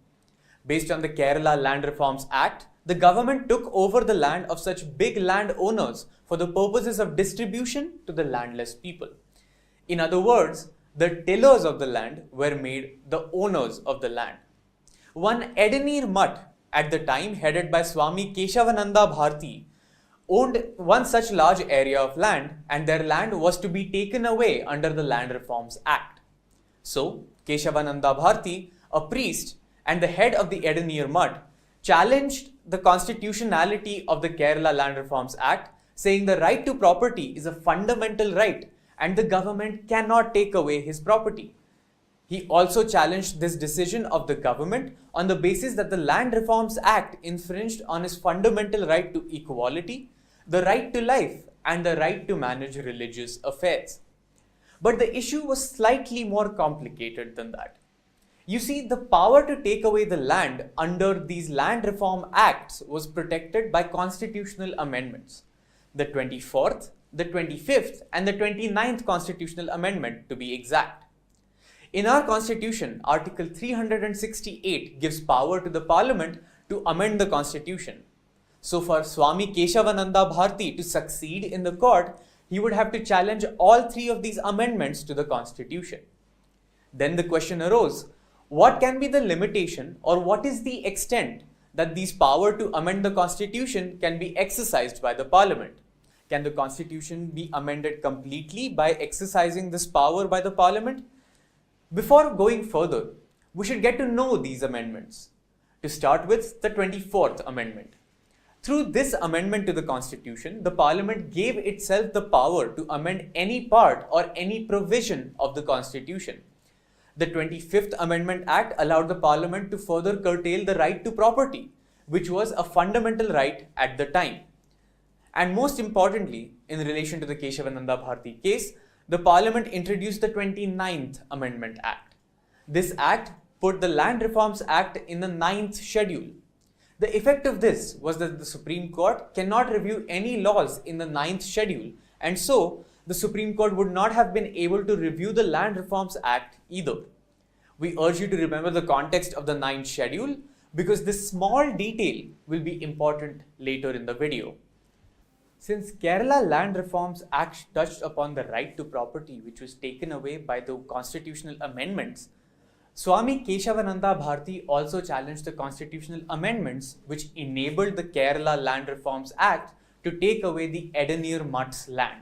S4: Based on the Kerala Land Reforms Act, the government took over the land of such big landowners for the purposes of distribution to the landless people. In other words, the tillers of the land were made the owners of the land. One Edenir Mutt, at the time headed by Swami Keshavananda Bharti, owned one such large area of land and their land was to be taken away under the Land Reforms Act. So, Keshavananda Bharti, a priest and the head of the Edenir Mutt, challenged the constitutionality of the Kerala Land Reforms Act, saying the right to property is a fundamental right and the government cannot take away his property. He also challenged this decision of the government on the basis that the Land Reforms Act infringed on his fundamental right to equality, the right to life, and the right to manage religious affairs. But the issue was slightly more complicated than that. You see, the power to take away the land under these Land Reform Acts was protected by constitutional amendments. The 24th, the 25th, and the 29th Constitutional Amendment to be exact. In our Constitution, Article 368 gives power to the Parliament to amend the Constitution. So for Swami Keshavananda Bharti to succeed in the court, he would have to challenge all three of these amendments to the Constitution. Then the question arose, what can be the limitation or what is the extent that these power to amend the Constitution can be exercised by the Parliament? Can the Constitution be amended completely by exercising this power by the Parliament? Before going further, we should get to know these amendments. To start with, the 24th Amendment. Through this amendment to the Constitution, the Parliament gave itself the power to amend any part or any provision of the Constitution. The 25th Amendment Act allowed the Parliament to further curtail the right to property, which was a fundamental right at the time. And most importantly, in relation to the Keshavananda Bharti case, the Parliament introduced the 29th Amendment Act. This act put the Land Reforms Act in the 9th schedule. The effect of this was that the Supreme Court cannot review any laws in the 9th schedule, and so the Supreme Court would not have been able to review the Land Reforms Act either. We urge you to remember the context of the 9th schedule because this small detail will be important later in the video. Since Kerala Land Reforms Act touched upon the right to property which was taken away by the constitutional amendments, Swami Keshavananda Bharti also challenged the constitutional amendments which enabled the Kerala Land Reforms Act to take away the Edenir Mutt's land.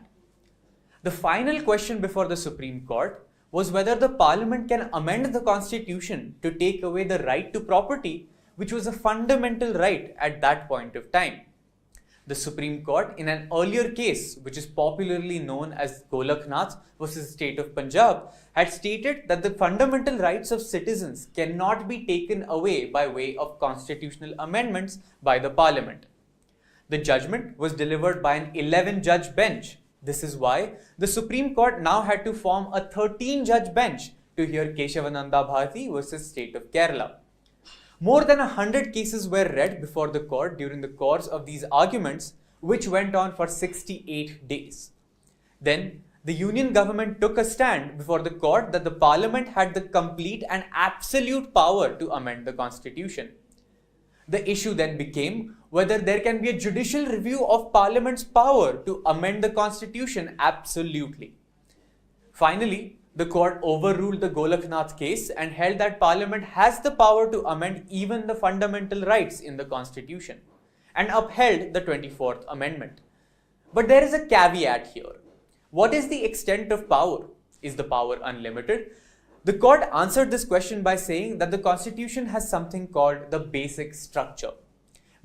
S4: The final question before the Supreme Court was whether the Parliament can amend the Constitution to take away the right to property, which was a fundamental right at that point of time. The Supreme Court, in an earlier case, which is popularly known as Golaknath versus State of Punjab, had stated that the fundamental rights of citizens cannot be taken away by way of constitutional amendments by the Parliament. The judgment was delivered by an 11-judge bench. This is why the Supreme Court now had to form a 13-judge bench to hear Keshavananda Bharti versus State of Kerala. More than 100 cases were read before the court during the course of these arguments, which went on for 68 days. Then, the Union government took a stand before the court that the Parliament had the complete and absolute power to amend the Constitution. The issue then became whether there can be a judicial review of Parliament's power to amend the Constitution absolutely. Finally, the court overruled the Golaknath case and held that Parliament has the power to amend even the fundamental rights in the Constitution and upheld the 24th Amendment. But there is a caveat here. What is the extent of power? Is the power unlimited? The court answered this question by saying that the Constitution has something called the basic structure.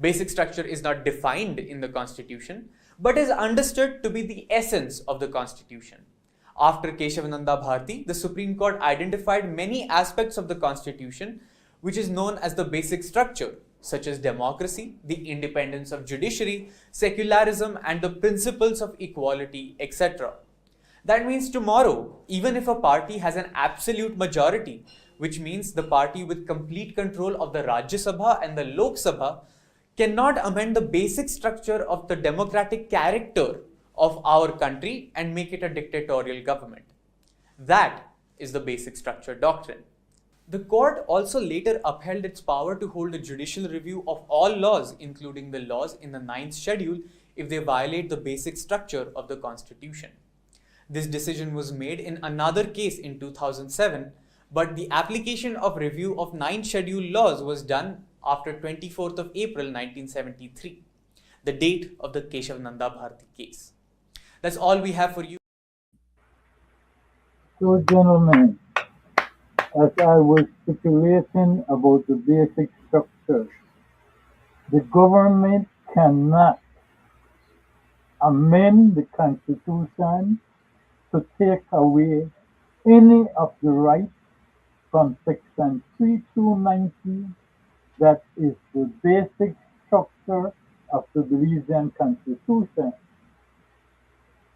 S4: Basic structure is not defined in the Constitution, but is understood to be the essence of the Constitution. After Keshavananda Bharti, the Supreme Court identified many aspects of the Constitution which is known as the basic structure, such as democracy, the independence of judiciary, secularism, and the principles of equality, etc. That means tomorrow, even if a party has an absolute majority, which means the party with complete control of the Rajya Sabha and the Lok Sabha, cannot amend the basic structure of the democratic character of our country and make it a dictatorial government. That is the basic structure doctrine. The court also later upheld its power to hold a judicial review of all laws, including the laws in the ninth schedule, if they violate the basic structure of the constitution. This decision was made in another case in 2007, but the application of review of ninth schedule laws was done after 24th of April 1973, the date of the Keshav Nanda Bharati case. That's all we have for you.
S3: So, gentlemen, as I was stipulating about the basic structure, the government cannot amend the Constitution to take away any of the rights from Section 3290, that is the basic structure of the Belizean Constitution.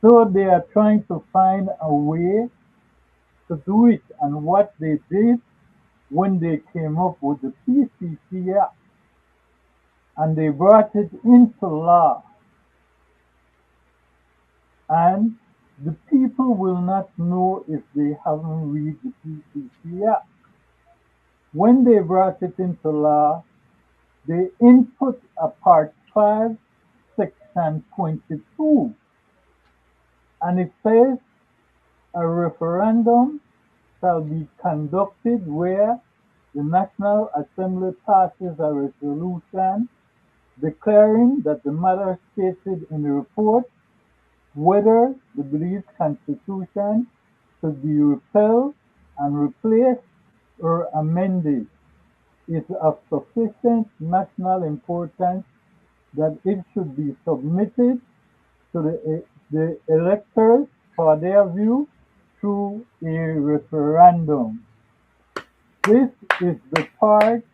S3: So they are trying to find a way to do it, and what they did when they came up with the PCC Act and they brought it into law, and the people will not know if they haven't read the PCC Act. When they brought it into law, they input a Part 5, Section 22, and it says a referendum shall be conducted where the National Assembly passes a resolution declaring that the matter stated in the report, whether the Belize Constitution should be repealed and replaced or amended, is of sufficient national importance that it should be submitted to the electors for their view through a referendum. This is the part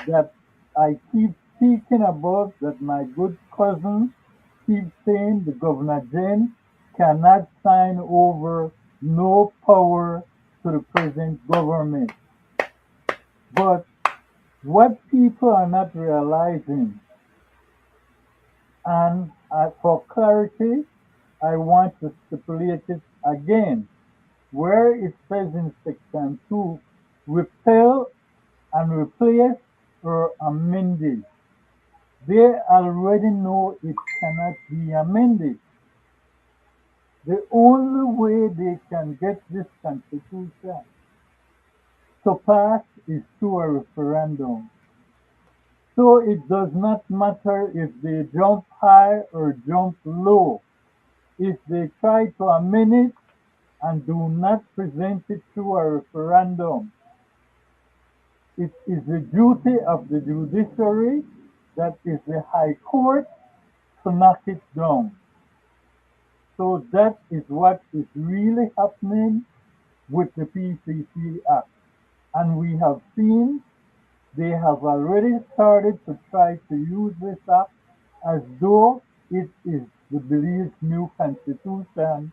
S3: that I keep speaking about, that my good cousin keeps saying the Governor General cannot sign over no power to the present government. But what people are not realizing, and for clarity, I want to stipulate it again, where it says in Section 2, repeal and replace or amended. They already know it cannot be amended. The only way they can get this constitution to pass is through a referendum. So it does not matter if they jump high or jump low. If they try to amend it and do not present it through a referendum, it is the duty of the judiciary, that is the High Court, to knock it down. So that is what is really happening with the PCC Act. And we have seen they have already started to try to use this act as though it is the Belize new constitution,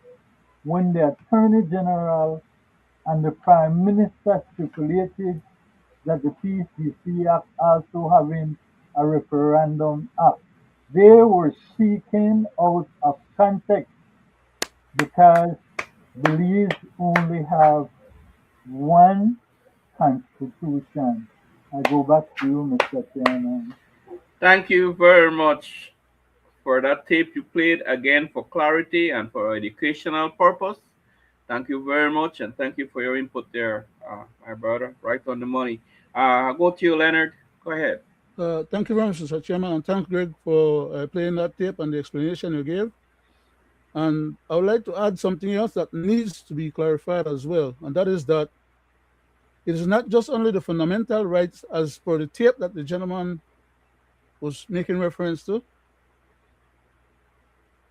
S3: when the Attorney General and the Prime Minister stipulated that the PCC Act also having a referendum act. They were speaking out of context because Belize only have one constitution. I go back to you, Mr. Chairman.
S2: Thank you very much for that tape you played again for clarity and for educational purpose. Thank you very much, and thank you for your input there, my brother. Right on the money. I'll go to you, Leonard. Go ahead.
S1: Thank you very much, Mr. Chairman, and thank Greg for playing that tape and the explanation you gave. And I would like to add something else that needs to be clarified as well, and that is that it is not just only the fundamental rights as per the tape that the gentleman was making reference to.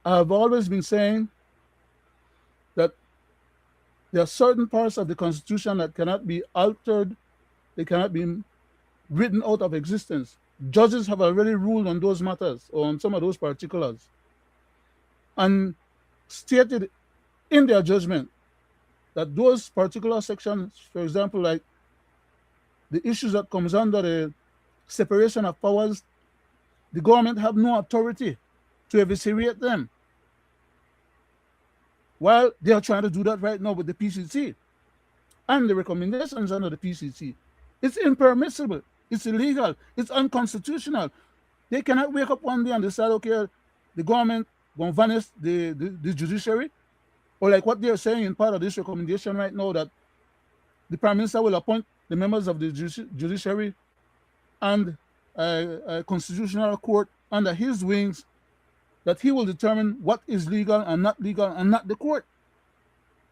S1: I've always been saying that there are certain parts of the Constitution that cannot be altered, they cannot be written out of existence. Judges have already ruled on those matters or on some of those particulars and stated in their judgment that those particular sections, for example, like the issues that comes under the separation of powers, the government have no authority to eviscerate them. While they are trying to do that right now with the PCC and the recommendations under the PCC, it's impermissible, it's illegal, it's unconstitutional. They cannot wake up one day and decide, okay, the government going to vanish the judiciary, or like what they're saying in part of this recommendation right now, that the prime minister will appoint the members of the judiciary and a constitutional court under his wings, that he will determine what is legal and not the court.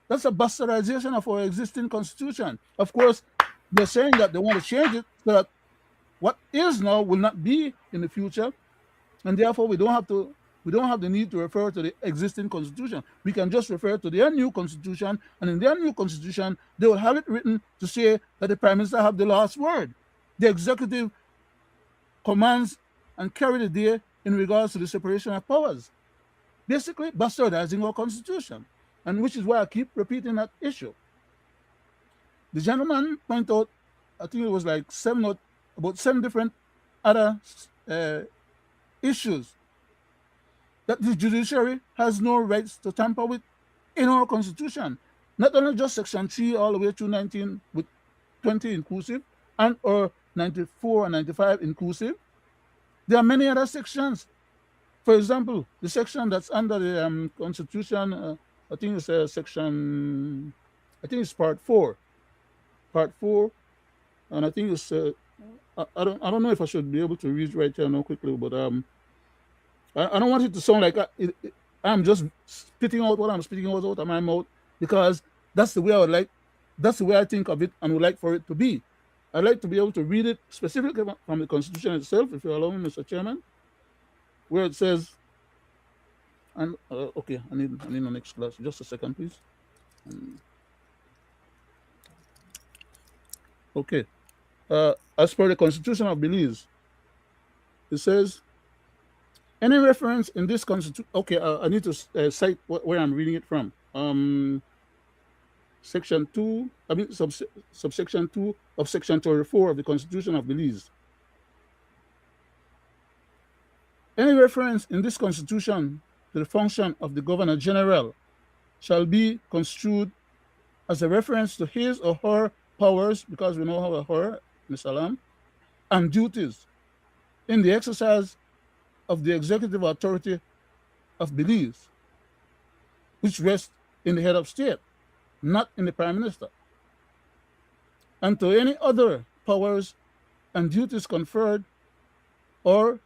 S1: That's a bastardization of our existing constitution. Of course, they're saying that they want to change it so that what is now will not be in the future, and therefore we don't have the need to refer to the existing constitution. We can just refer to their new constitution, and in their new constitution, they will have it written to say that the prime minister have the last word. The executive commands and carry the day in regards to the separation of powers. Basically, bastardizing our constitution, and which is why I keep repeating that issue. The gentleman pointed out, I think it was like about seven different other issues that the judiciary has no rights to tamper with in our constitution. Not only just section 3 all the way to 19 with 20 inclusive, and or 94 and 95 inclusive. There are many other sections. For example, the section that's under the constitution, I think it's section, I think it's part 4, and I think it's I don't know if I should be able to read right here now quickly, but I don't want it to sound like I'm just spitting out what I'm spitting out of my mouth, because that's the way that's the way I think of it and would like for it to be. I'd like to be able to read it specifically from the Constitution itself, if you allow me, Mr. Chairman, where it says, and okay, I need the next class. Just a second, please. Okay. As per the Constitution of Belize, it says, any reference in this constitution. Okay, I need to cite where I'm reading it from. Section 2, I mean subsection 2 of Section 34 of the Constitution of Belize. Any reference in this constitution to the function of the Governor General shall be construed as a reference to his or her powers, because we know how her, Ms. Alam, and duties in the exercise of the executive authority of Belize, which rests in the head of state, not in the prime minister, and to any other powers and duties conferred or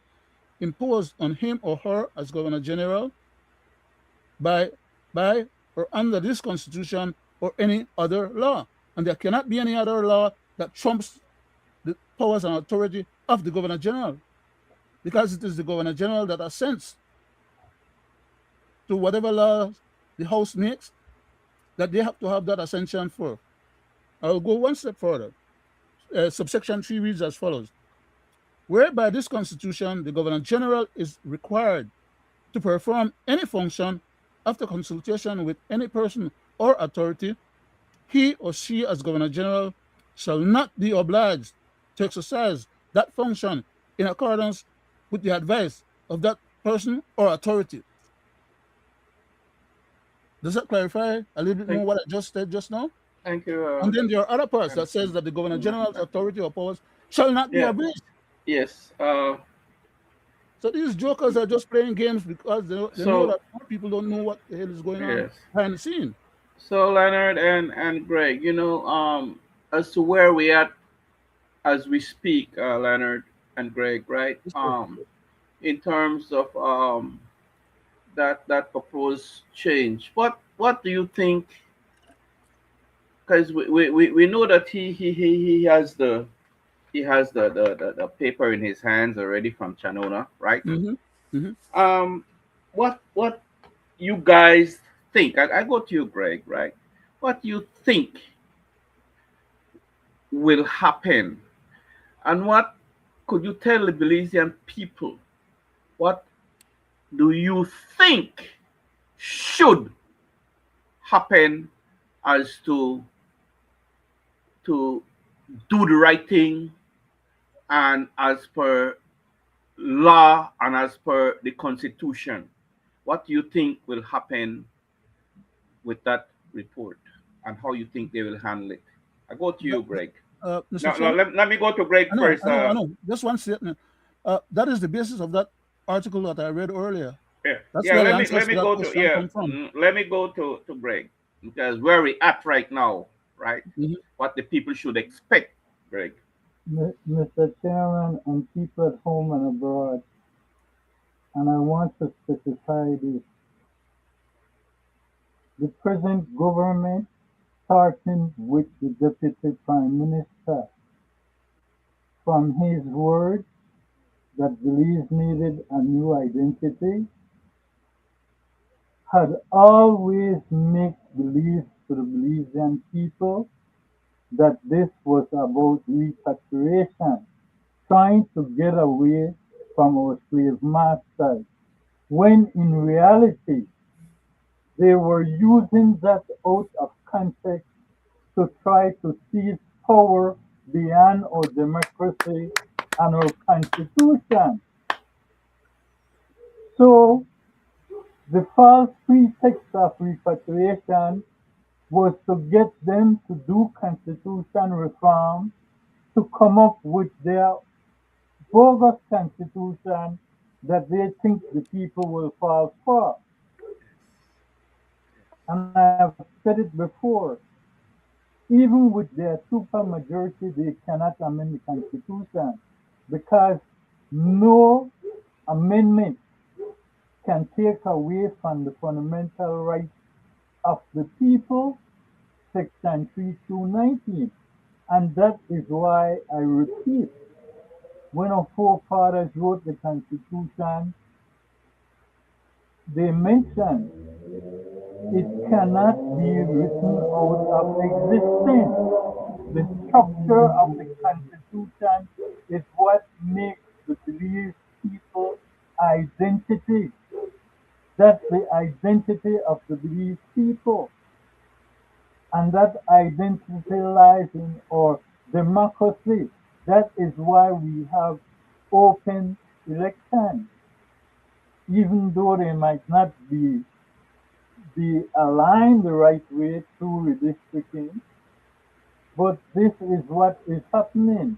S1: imposed on him or her as Governor General by or under this constitution or any other law. And there cannot be any other law that trumps the powers and authority of the Governor General, because it is the Governor General that assents to whatever law the House makes, that they have to have that ascension for. I'll go one step further. Subsection 3 reads as follows: whereby this constitution, the Governor General is required to perform any function after consultation with any person or authority, he or she as Governor General shall not be obliged to exercise that function in accordance with the advice of that person or authority. Does that clarify a little bit more what I just said just now?
S2: Thank you.
S1: And then there are other parts that says that the Governor General's authority or powers shall not be abridged.
S2: Yes.
S1: So these jokers are just playing games because they know that people don't know what the hell is going on behind the scene.
S2: So Leonard and Greg, as to where we at as we speak, Leonard and Greg, right? In terms of that proposed change, what do you think? Because we know that he has the paper in his hands already from Chanona, right? What you guys think? I go to you, Greg, right? What do you think will happen, and what could you tell the Belizean people what do you think should happen as to do the right thing and as per law and as per the constitution? What do you think will happen with that report and how you think they will handle it? I go to
S1: That,
S2: you, Greg.
S1: Mr.
S2: No, no,
S1: Chair,
S2: let me go to Greg
S1: I know,
S2: first.
S1: I know, I know. Just one statement. That is the basis of that article that I read earlier.
S2: Yeah,
S1: That's
S2: yeah.
S1: where the
S2: Let
S1: answers to
S2: me
S1: that
S2: go to
S1: question come from.
S2: let me go to Greg because where we at right now, right?
S1: Mhm.
S2: What the people should expect, Greg.
S3: Mr. Chairman and people at home and abroad, and I want to specify this. The present government, starting with the Deputy Prime Minister, from his words that Belize needed a new identity, had always made believe to the Belizean people that this was about repatriation, trying to get away from our slave masters, when in reality they were using that out of context to try to seize power beyond our democracy and our constitution. So the false pretext of repatriation was to get them to do constitution reform, to come up with their bogus constitution that they think the people will fall for. And I've said it before, even with their super majority, they cannot amend the constitution because no amendment can take away from the fundamental rights of the people, Section 3219. And that is why I repeat, when our forefathers wrote the Constitution, they mentioned it cannot be written out of existence. The structure of the Constitution is what makes the Belize people identity. That's the identity of the Belize people. And that identity lies in our democracy. That is why we have open elections, even though they might not be aligned the right way through redistricting. But this is what is happening.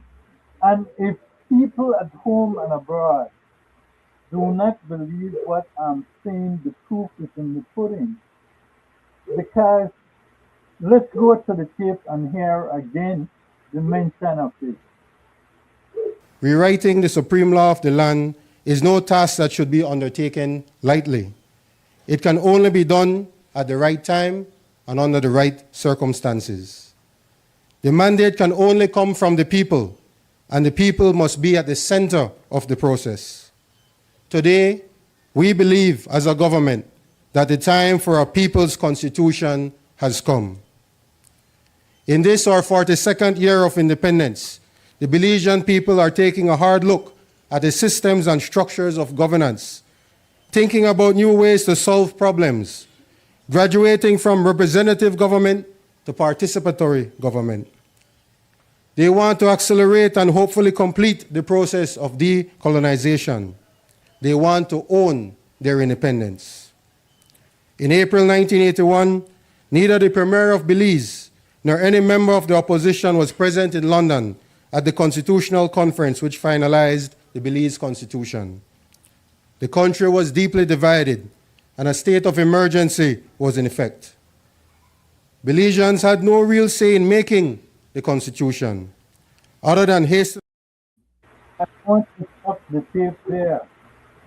S3: And if people at home and abroad do not believe what I'm saying, the proof is in the pudding. Because let's go to the tape and hear again the mention of it.
S5: Rewriting the supreme law of the land is no task that should be undertaken lightly. It can only be done at the right time and under the right circumstances. The mandate can only come from the people, and the people must be at the center of the process. Today, we believe as a government that the time for our people's constitution has come. In this, our 42nd year of independence, the Belizean people are taking a hard look at the systems and structures of governance, thinking about new ways to solve problems, graduating from representative government to participatory government. They want to accelerate and hopefully complete the process of decolonization. They want to own their independence. In April 1981, neither the Premier of Belize nor any member of the opposition was present in London at the Constitutional Conference which finalized the Belize Constitution. The country was deeply divided and a state of emergency was in effect. Belizeans had no real say in making the Constitution, other than hastily.
S3: I want to stop the tape there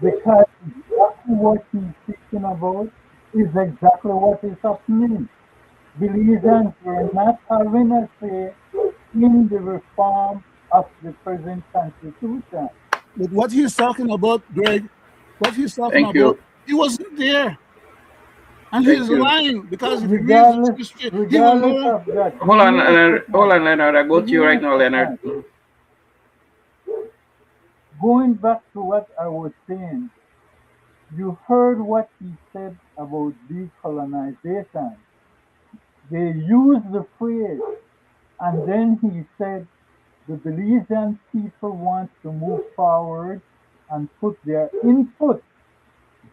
S3: because exactly what he's speaking about is exactly what is happening. Belizeans were not having a say in the reform of the present constitution.
S1: But what he's talking about, Greg, what he's talking
S2: Thank you.
S1: about, he wasn't there. And
S2: Thank
S1: he's
S2: you.
S1: lying because if he reads
S3: Regardless,
S1: his history, he will
S3: regardless
S1: know.
S3: of that,
S2: Hold on, Leonard. Hold on, Leonard. I go
S3: give
S2: to you
S3: me
S2: right
S3: a
S2: now, Leonard.
S3: second. Going back to what I was saying, you heard what he said about decolonization. They used the phrase, and then he said the Belizean people want to move forward and put their input,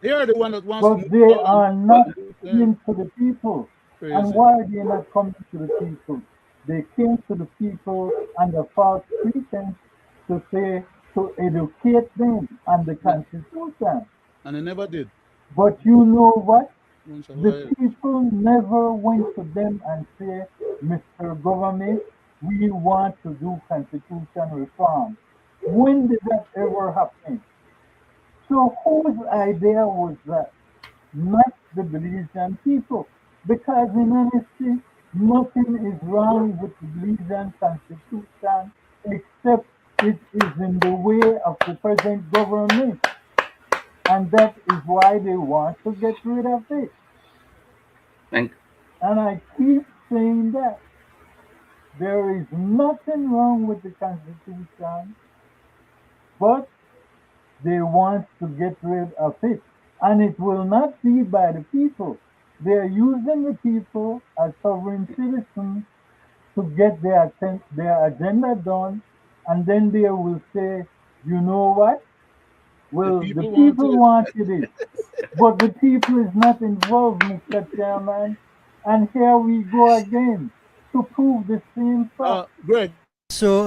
S1: They are the one that wants to
S3: but
S1: move
S3: they
S1: forward.
S3: are
S2: But
S3: not
S1: Yeah,
S3: coming to the people. And
S1: crazy.
S3: why are they not coming to the people? They came to the people under false pretense to say, to educate them on the
S1: Yeah,
S3: Constitution.
S1: and they never did.
S3: But you know what?
S1: Once a
S3: The
S1: while.
S3: people never went to them and say, Mr. Government, we want to do constitution reform. When did that ever happen? So whose idea was that? Not the Belizean people. Because in honesty, nothing is wrong with the Belizean constitution except it is in the way of the present government. And that is why they want to get rid of it.
S2: thank,
S3: And I keep saying that there is nothing wrong with the Constitution, but they want to get rid of it. And it will not be by the people. They are using the people as sovereign citizens to get their agenda done. And then they will say, you know what?
S1: The
S3: Well, the
S1: people
S3: people
S1: wanted.
S3: wanted it. But the people is not involved, Mr. Chairman. And here we go again to prove the same fact.
S1: Greg,
S6: So,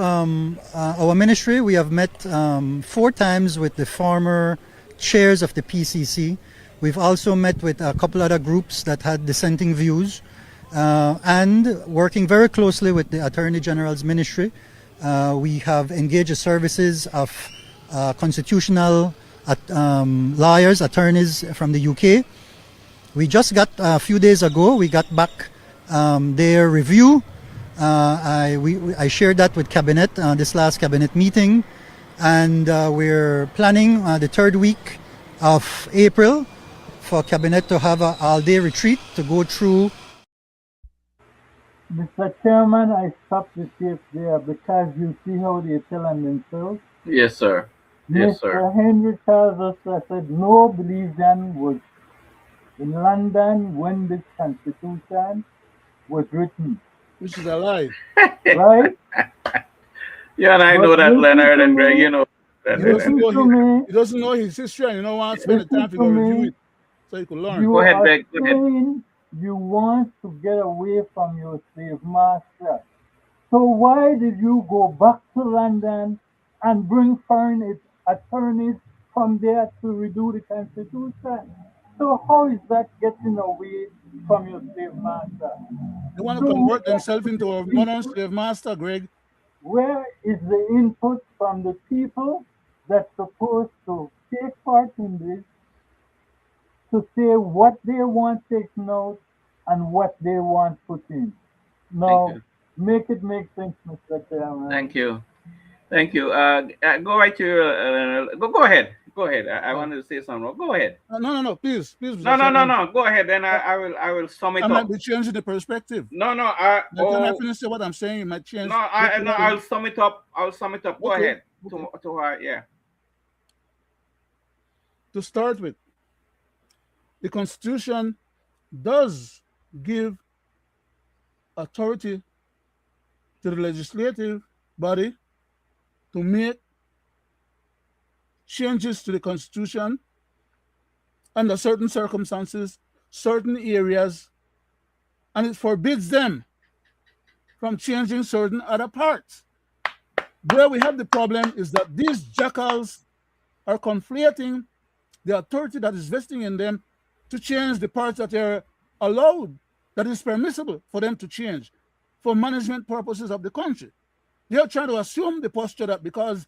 S6: our ministry, we have met 4 times with the former chairs of the PCC. We've also met with a couple other groups that had dissenting views, and working very closely with the Attorney General's ministry. We have engaged the services of constitutional lawyers, attorneys from the UK. We just got a few days ago, we got back their review. I shared that with Cabinet, this last Cabinet meeting, and we're planning the third week of April for Cabinet to have an all-day retreat to go through.
S3: Mr. Chairman, I stopped the tape there because you see how they tell on themselves.
S2: yes, sir. Yes, sir.
S3: Mr. Henry tells us that said no Belizean was in London when this constitution was written,
S1: which is a lie.
S3: right?
S2: Yeah, and I
S3: But
S2: know that,
S3: listen
S2: Leonard
S3: to
S2: and Greg,
S3: me,
S2: you know that.
S1: He doesn't
S3: listen
S1: know
S3: to me,
S1: he doesn't know his history, and you don't want to spend the
S3: listen
S1: time to
S3: to
S1: go review
S3: me.
S1: it so he could learn.
S3: You
S2: Go ahead,
S3: are
S2: Greg. Go ahead.
S3: saying you want to get away from your slave master. So why did you go back to London and bring foreign attorneys from there to redo the constitution? So how is that getting away from your slave master?
S1: They want to
S3: So
S1: convert themselves into a modern
S3: input,
S1: slave master, Greg.
S3: where is the input from the people that's supposed to take part in this to say what they want taken out and what they want put in?
S2: Thank
S3: Now,
S2: you.
S3: make it make sense, Mr. Chairman.
S2: Thank you. Thank you. Go right to your, go ahead. Go ahead. I
S1: Uh,
S2: wanted to say something. Go ahead.
S1: no, please,
S2: No,
S1: Mr.
S2: no, no,
S1: Chairman.
S2: no. Go ahead. Then I will sum
S1: I
S2: it
S1: might
S2: up.
S1: be changing the perspective.
S2: No, no.
S1: By the time I finish say what I'm saying, it might
S2: No.
S1: change. Get to
S2: No.
S1: what
S2: I'll sum it up. I'll sum it up. Go
S1: okay,
S2: ahead.
S1: okay.
S2: To her. Yeah.
S1: To start with, the Constitution does give authority to the legislative body to make changes to the Constitution under certain circumstances, certain areas, and it forbids them from changing certain other parts. Where we have the problem is that these jackals are conflating the authority that is vesting in them to change the parts that are allowed, that is permissible for them to change for management purposes of the country. They are trying to assume the posture that because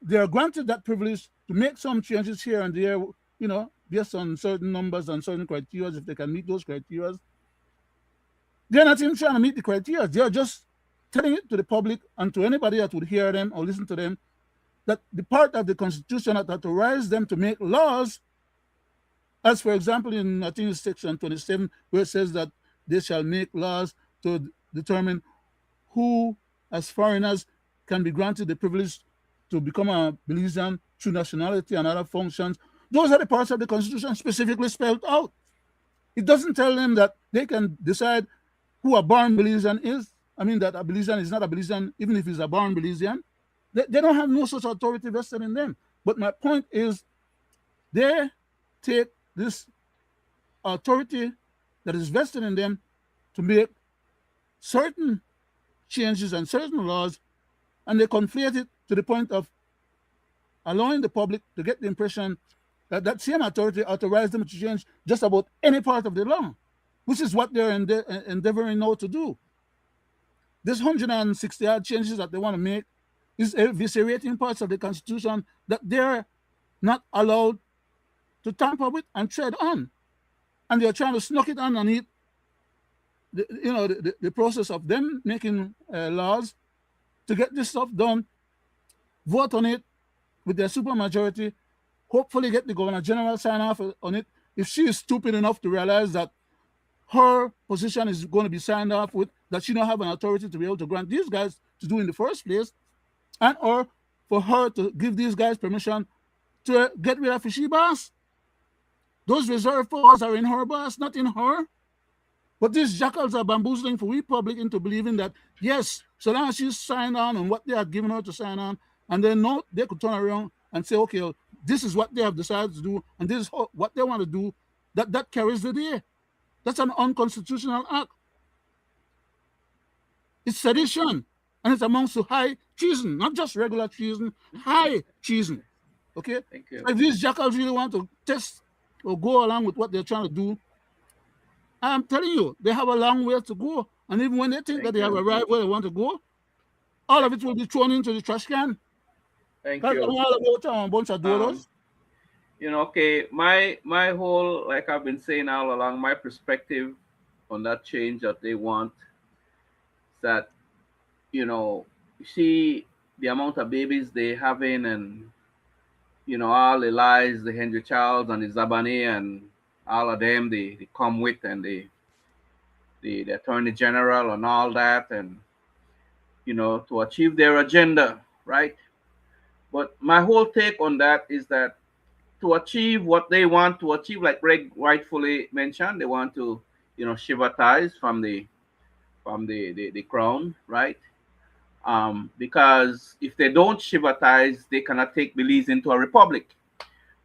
S1: they are granted that privilege to make some changes here and there, based on certain numbers and certain criteria, if they can meet those criteria, they're not even trying to meet the criteria. They are just telling it to the public and to anybody that would hear them or listen to them that the part of the Constitution that authorizes them to make laws, as for example, in I think it's section 27, where it says that they shall make laws to determine who, as foreigners, can be granted the privilege to become a Belizean through nationality and other functions. Those are the parts of the Constitution specifically spelled out. It doesn't tell them that they can decide who a born Belizean is. I mean, that a Belizean is not a Belizean, even if he's a born Belizean. They don't have no such authority vested in them. But my point is, they take this authority that is vested in them to make certain changes and certain laws, and they conflate it to the point of allowing the public to get the impression that that same authority authorized them to change just about any part of the law, which is what they're endeavoring now to do. This 160 odd changes that they want to make is eviscerating parts of the Constitution that they're not allowed to tamper with and tread on. And they're trying to snuck it underneath the process of them making laws to get this stuff done, vote on it with their supermajority, hopefully get the Governor General sign off on it. If she is stupid enough to realize that her position is going to be signed off with, that she don't have an authority to be able to grant these guys to do in the first place, and or for her to give these guys permission to get rid of fishy bass. Those reserve powers are in her bass, not in her. But these jackals are bamboozling for we public into believing that, yes, so long as she's signed on what they have given her to sign on, and then no, they could turn around and say, okay, well, this is what they have decided to do, and this is what they want to do, that carries the day. That's an unconstitutional act. It's sedition, and it's amounts to high treason, not just regular treason, high treason. Okay?
S2: Thank you.
S1: If these jackals really want to test or go along with what they're trying to do, I'm telling you, they have a long way to go. And even when they think that they have arrived where they want to go, all of it will be thrown into the trash can.
S2: Thank
S1: Because
S2: you.
S1: all about a bunch of dollars.
S2: Okay, my whole, like I've been saying all along, my perspective on that change that they want, that you see the amount of babies they having, and all the lies the Henry Charles and the Zabani and all of them they come with, and the attorney general and all that, and to achieve their agenda, right? But my whole take on that is that to achieve what they want to achieve, like Greg rightfully mentioned, they want to shivatize from the crown, right? Because if they don't shivatize, they cannot take Belize into a republic,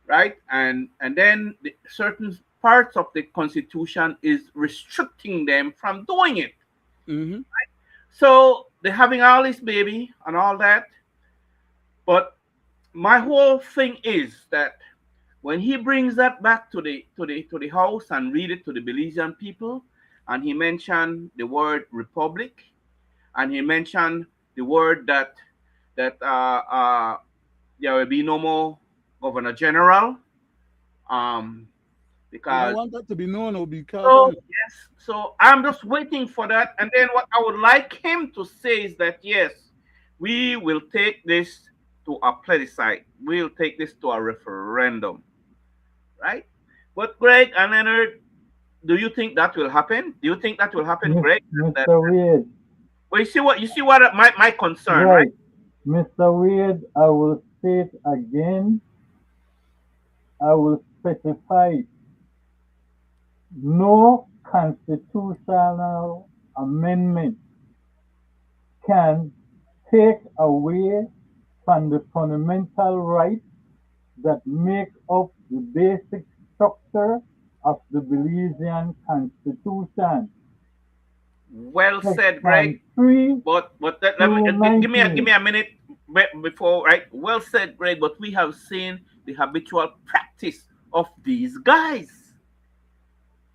S2: right? And then certain parts of the constitution is restricting them from doing it.
S1: Mm-hmm.
S2: So they're having all this baby and all that, but my whole thing is that when he brings that back to the house and read it to the Belizean people, and he mentioned the word republic, and he mentioned the word that there will be no more governor general,
S1: They
S2: because
S1: don't want that to be known or be caught
S2: so
S1: on.
S2: yes, so I'm just waiting for that. And then what I would like him to say is that yes, we will take this to a plebiscite. We'll take this to a referendum, right? But Greg and Leonard, do you think that will happen? Do you think that will happen, Greg?
S3: Mr. Wade,
S2: Well, you see what my concern, right?
S3: right. Mr. Wade, I will say it again. I will specify it. No constitutional amendment can take away from the fundamental rights that make up the basic structure of the Belizean Constitution.
S2: Well said,
S3: Section
S2: Greg.
S3: 3
S2: But let me
S3: to
S2: give me
S3: 19.
S2: a minute before, right? Well said, Greg. But we have seen the habitual practice of these guys.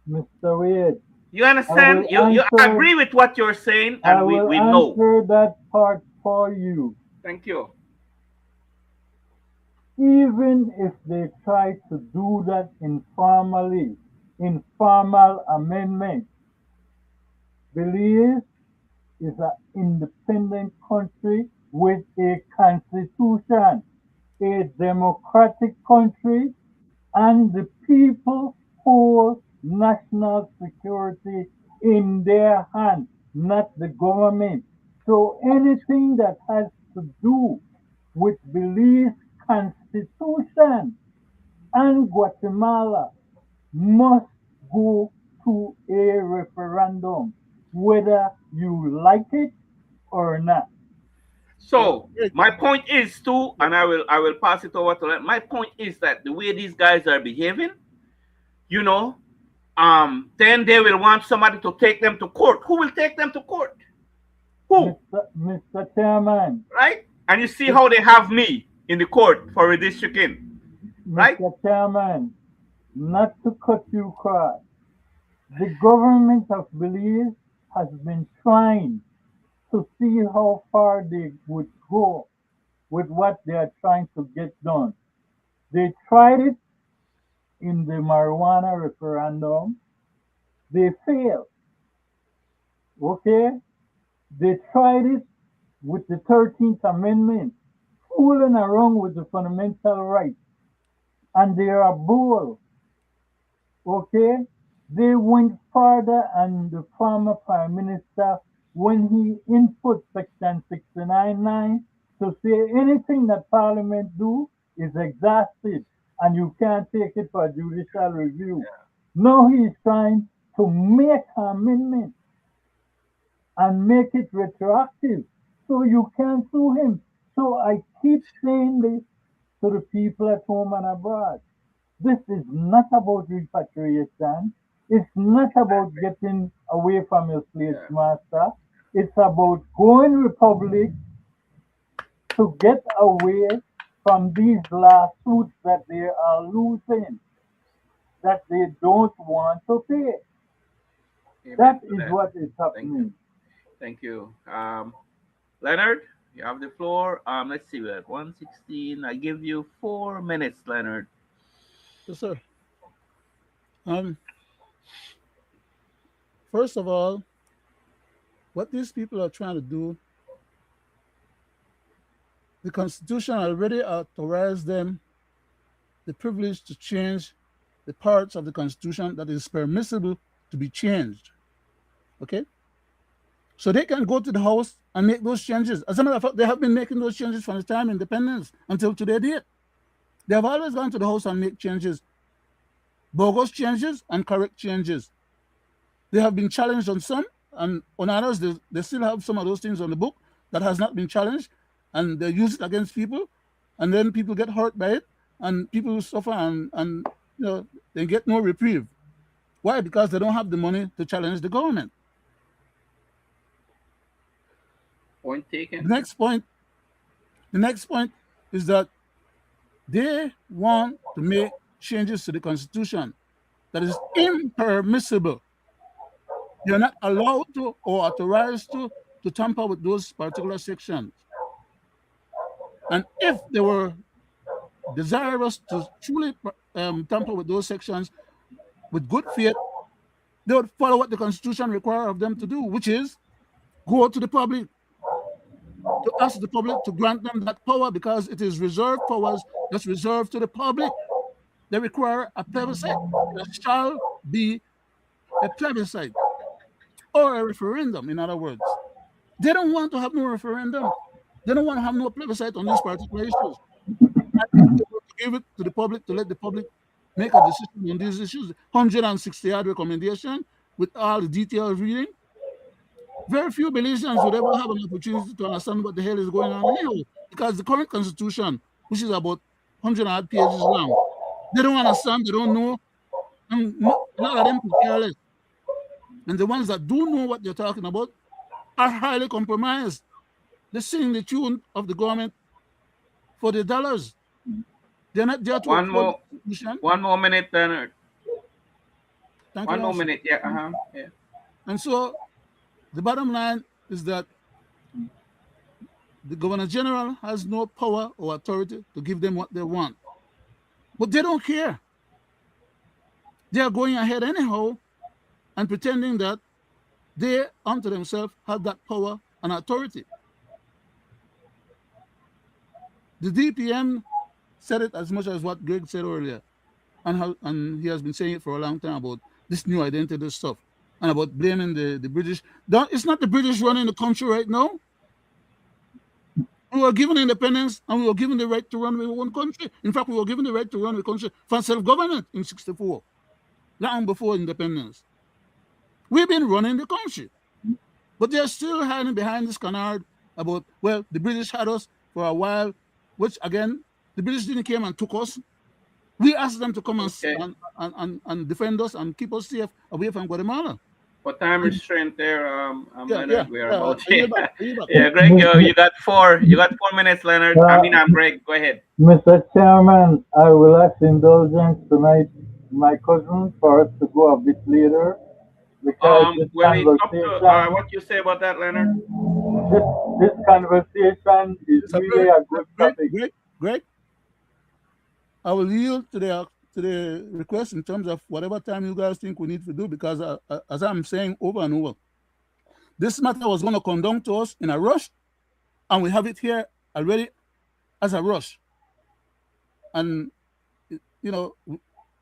S3: Mr. Wade,
S2: You
S3: I
S2: understand?
S3: will
S2: You
S3: answer
S2: agree with what you're saying,
S3: I
S2: and we,
S3: will
S2: we know.
S3: answer that part for you.
S2: Thank you.
S3: Even if they try to do that informally, informal amendment, Belize is an independent country with a constitution, a democratic country, and the people hold national security in their hands, not the government. So anything that has to do with Belize Constitution, and Guatemala must go to a referendum, whether you like it or not.
S2: So
S1: Greg,
S2: my point is too, and I will pass it over to them. My point is that the way these guys are behaving, you know, then they will want somebody to take them to court. Who will take them to court? Who?
S3: Mr. Chairman,
S2: Right? And you see how they have me in the court for redistricting, right?
S3: Mr. Chairman, not to cut you cross, the government of Belize has been trying to see how far they would go with what they are trying to get done. They tried it in the marijuana referendum. They failed. Okay? They tried it with the 13th Amendment, fooling around with the fundamental rights. And they are bold. Okay? They went further, and the former Prime Minister, when he input Section 69(9) to say anything that Parliament do is exhausted and you can't take it for judicial review. Now he's trying to make an amendment and make it retroactive so you can sue him. So I keep saying this to the people at home and abroad. This is not about repatriation. It's not about getting away from your slave master. It's about going republic to get away from these lawsuits that they are losing, that they don't want to pay.
S2: Amen
S3: That
S2: to
S3: is
S2: that.
S3: what is
S2: Thank you.
S3: happening.
S2: Thank you. Leonard, you have the floor. Let's see, we're at 1:16. I give you 4 minutes, Leonard.
S1: yes, sir. Um, First of all, what these people are trying to do, the Constitution already authorized them the privilege to change the parts of the Constitution that is permissible to be changed. Okay? So they can go to the House and make those changes. As a matter of fact, they have been making those changes from the time of independence until today date. They have always gone to the House and make changes, bogus changes and correct changes. They have been challenged on some, and on others, they still have some of those things on the book that has not been challenged, and they use it against people, and then people get hurt by it, and people suffer, and they get no reprieve. Why? Because they don't have the money to challenge the government.
S2: Point
S1: The
S2: taken.
S1: next point, the next point is that they want to make changes to the Constitution that is impermissible. You're not allowed to or authorized to tamper with those particular sections. And if they were desirous to truly tamper with those sections with good faith, they would follow what the Constitution requires of them to do, which is go to the public, to ask the public to grant them that power, because it is reserved powers that's reserved to the public. They require a plebiscite. There shall be a plebiscite or a referendum, in other words. They don't want to have no referendum. They don't want to have no plebiscite on these particular issues. And if they were to give it to the public, to let the public make a decision on these issues, 160-yard recommendation with all the detailed reading, very few Belizeans would ever have an opportunity to understand what the hell is going on anyhow, because the current constitution, which is about 100-odd pages long, they don't understand, they don't know, and a lot of them could care less. And the ones that do know what they're talking about are highly compromised. They sing the tune of the government for the dollars. They're not there to
S2: One
S1: uphold the
S2: more.
S1: Constitution.
S2: 1 more minute, Leonard.
S1: Thank you,
S2: One
S1: Your
S2: more
S1: Worship.
S2: minute. Yeah. Yeah.
S1: And so the bottom line is that the Governor General has no power or authority to give them what they want. But they don't care. They are going ahead anyhow and pretending that they, unto themselves, have that power and authority. The DPM said it as much as what Greg said earlier, and he has been saying it for a long time about this new identity stuff and about blaming the British. It's not the British running the country right now. We were given independence and we were given the right to run our own country. In fact, we were given the right to run the country for self-government in 64, long before independence. We've been running the country. But they're still hiding behind this canard about, well, the British had us for a while, which again, the British didn't come and took us. We asked them to come
S2: Okay.
S1: and defend us and keep us safe away from Guatemala.
S2: For time restraint there,
S1: Yeah, yeah,
S2: Leonard, we're
S1: yeah.
S2: about
S1: I yield back. I yield back.
S2: yeah, Greg, you got 4 minutes, Leonard. I mean, I'm Greg. Go ahead.
S3: Mr. Chairman, I will ask indulgence tonight, my cousin, for us to go a bit later because this
S2: When we come to
S3: conversation,
S2: what you say about that, Leonard?
S3: this conversation is
S1: It's a
S3: really
S1: pleasure.
S3: a good
S1: Greg,
S3: topic.
S1: Greg, I will yield to the request in terms of whatever time you guys think we need to do, because as I'm saying over and over, this matter was going to come down to us in a rush, and we have it here already as a rush. And you know,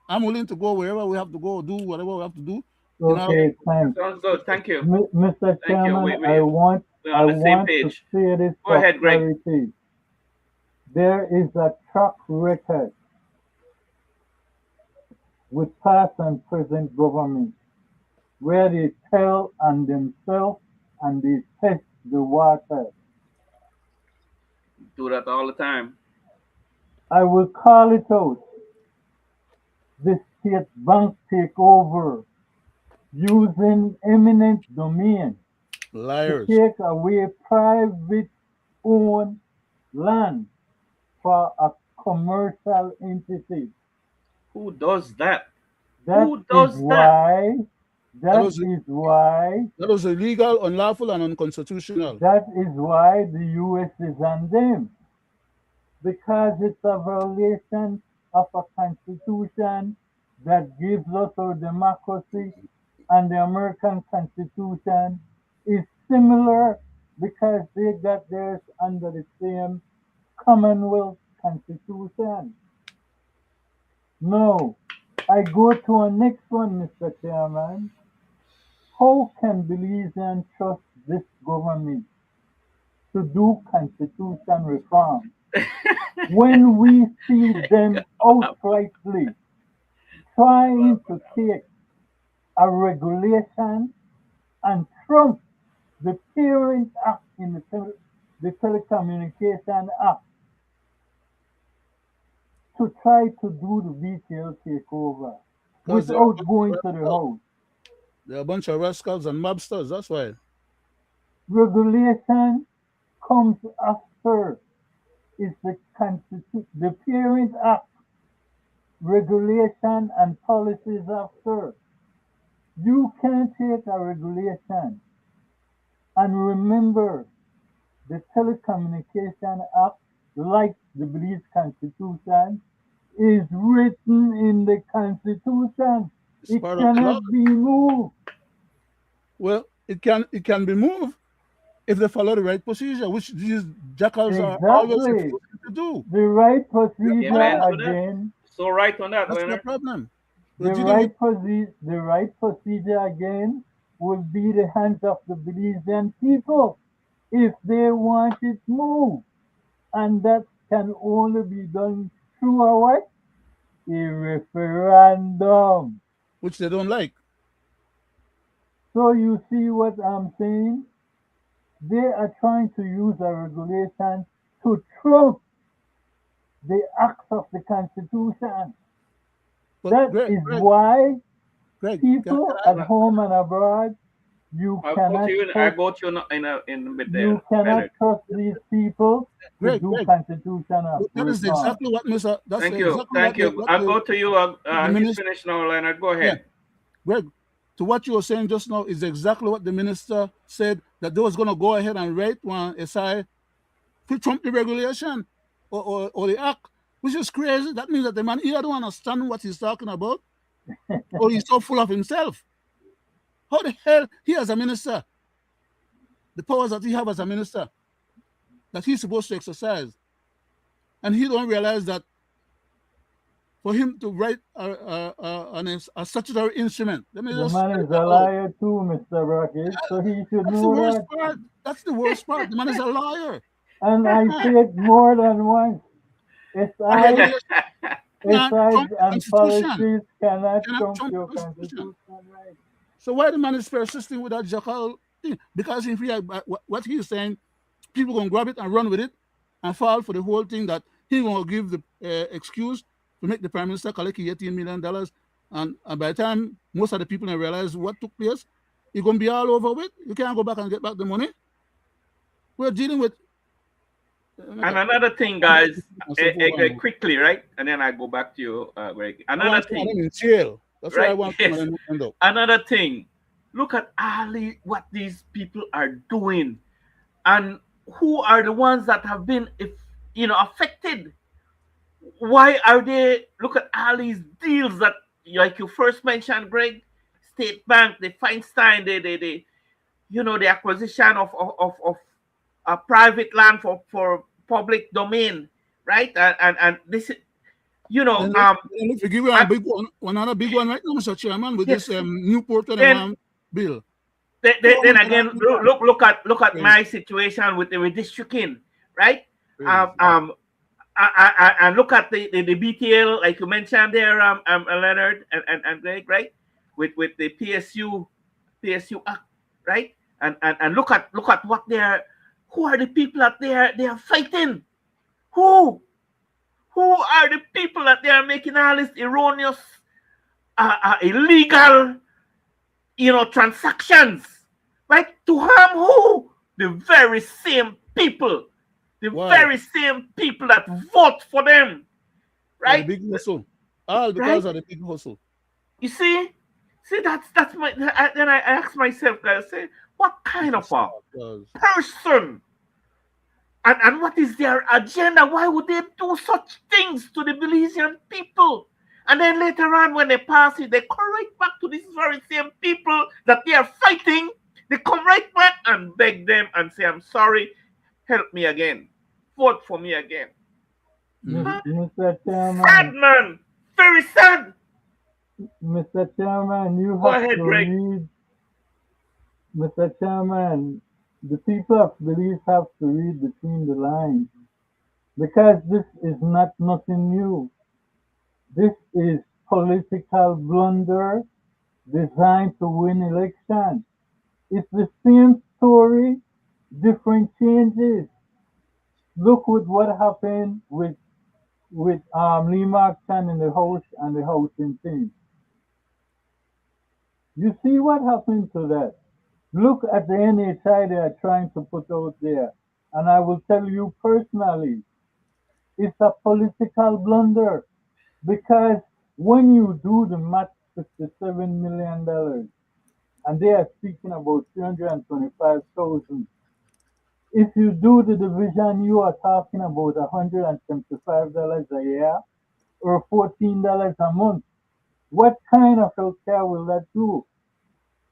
S1: I'm willing to go wherever we have to go, do whatever we have to do.
S3: Okay, thanks.
S2: Sounds good. Thank you.
S3: Mr.
S2: Thank you.
S3: Chairman,
S2: We're on the same
S3: to
S2: page.
S3: say this
S2: Go
S3: for
S2: ahead, Greg.
S3: clarity. There is a track record with past and present government where they tell on themselves and they test the water.
S2: Do that all the time.
S3: I will call it out. The state bank takeover using eminent domain to
S1: Liars.
S3: take away private owned land for a commercial entity.
S2: Who does that?
S3: That
S2: Who
S3: is
S2: does that?
S3: why
S1: That was illegal, unlawful, and unconstitutional.
S3: the US is on them. Because it's a violation of a constitution that gives us our democracy, and the American Constitution is similar because they got theirs under the same Commonwealth Constitution. No, I go to our next one, Mr. Chairman. How can Belizean trust this government to do constitution reform when we see them outrightly trying to take a regulation and trump the Parent Act in the Telecommunication Act to try to do the retail takeover
S1: Because
S3: without going to the house?
S1: they're a bunch of rascals and mobsters. That's why.
S3: Regulation comes after. It's the Parent Act, regulation and policies after. You can take a regulation and remember the Telecommunication Act, like the Belize Constitution, is written in the Constitution.
S1: It's
S3: It
S1: part of the law.
S3: cannot be moved.
S1: Well, it can be moved if they follow the right procedure, which these jackals are always
S3: Exactly.
S1: refusing to do.
S3: The right
S2: Amen
S3: procedure
S2: to that.
S3: again.
S2: So right on that,
S1: That's their
S2: Leonard.
S1: problem.
S3: The
S1: We're dealing
S3: right procedure again will be the hands of the Belizean people if they want it moved. And that can only be done through a what? A referendum.
S1: which they don't like.
S3: So you see what I'm saying? They are trying to use a regulation to trump the acts of the Constitution.
S1: But
S3: That
S1: Greg,
S3: is why
S1: Greg,
S3: people at home and abroad, you
S2: I'll go
S3: cannot
S2: to you. I
S3: trust,
S2: go to you in a bit there,
S3: you cannot
S2: Leonard.
S3: trust these people to
S1: Greg,
S3: do
S1: Greg,
S3: constitutional
S1: that is
S3: reform.
S1: exactly what Mr. That's
S2: Thank you.
S1: exactly
S2: Thank you.
S1: what
S2: I'll
S1: the
S2: go to you.
S1: the
S2: He's
S1: minister.
S2: finished now, Leonard. Go
S1: Yeah,
S2: ahead.
S1: Greg, to what you were saying just now is exactly what the minister said, that they was going to go ahead and write one essay to trump the regulation or the act, which is crazy. That means that the man either don't understand what he's talking about or he's so full of himself. How the hell he as a minister, the powers that he have as a minister, that he's supposed to exercise, and he don't realize that for him to write a statutory instrument, let me
S3: The
S1: just
S3: man
S1: spell
S3: is
S1: it
S3: a
S1: out.
S3: liar too, Mr. Brackett, so he should
S1: That's the
S3: know
S1: worst
S3: that.
S1: part. That's the worst part. The man is a liar.
S3: and I say it more than once.
S1: I heard
S3: SIs,
S1: you can't
S3: SIs
S1: trump the
S3: and
S1: constitution.
S3: policies cannot
S1: Cannot
S3: trump
S1: trump
S3: your
S1: the constitution.
S3: constitution right.
S1: So why the man is persisting with that jackal thing? Because if he what he's saying, people gonna grab it and run with it and fall for the whole thing that he gonna give the excuse to make the prime minister collect $18 million, and by the time most of the people realize what took place, it's gonna be all over with. You can't go back and get back the money. We're dealing with.
S2: And another thing, guys, quickly, right? And then I go back to you, Greg.
S1: I
S2: Another
S1: want some of
S2: thing,
S1: them in jail. That's why I
S2: right?
S1: want some of
S2: Yes.
S1: them to end up.
S2: Another thing, look at Ali, what these people are doing, and who are the ones that have been, if affected. Why are they? Look at Ali's deals that, like you first mentioned, Greg. State Bank, the Feinstein, the acquisition of a private land for public domain, right? And this,
S1: Then let's give you a big one, another big one right now, Mr. Chairman, with
S2: yes.
S1: this Newport
S2: Then,
S1: bill.
S2: then again, look at my situation with the redistricting, right? And look at the BTL, like you mentioned there, Leonard and Greg, right? With the PSU Act, right? And look at what who are the people that they are fighting? Who are the people that they are making all this erroneous, illegal, transactions, right? To harm who? The very same people. The very same people that vote for them, right?
S1: The big hustle. All because of the big hustle.
S2: You see, that's my. Then I ask myself, guys, say, what kind of a person, and what is their agenda? Why would they do such things to the Belizean people? And then later on, when they pass it, they come right back to these very same people that they are fighting. They come right back and beg them and say, "I'm sorry, help me again, vote for me again."
S3: Mr. Chairman,
S2: Sad, man, very sad.
S3: Mr. Chairman, you
S2: Go
S3: have
S2: ahead,
S3: to
S2: Greg.
S3: read. Mr. Chairman, the people of Belize have to read between the lines because this is not nothing new. This is political blunder designed to win election. It's the same story, different changes. Look with what happened with Lee Markson in the house and the housing thing. You see what happened to that? Look at the NHI they are trying to put out there. And I will tell you personally, it's a political blunder because when you do the math, $57 million, and they are speaking about 325,000. If you do the division, you are talking about $175 a year or $14 a month. What kind of healthcare will that do?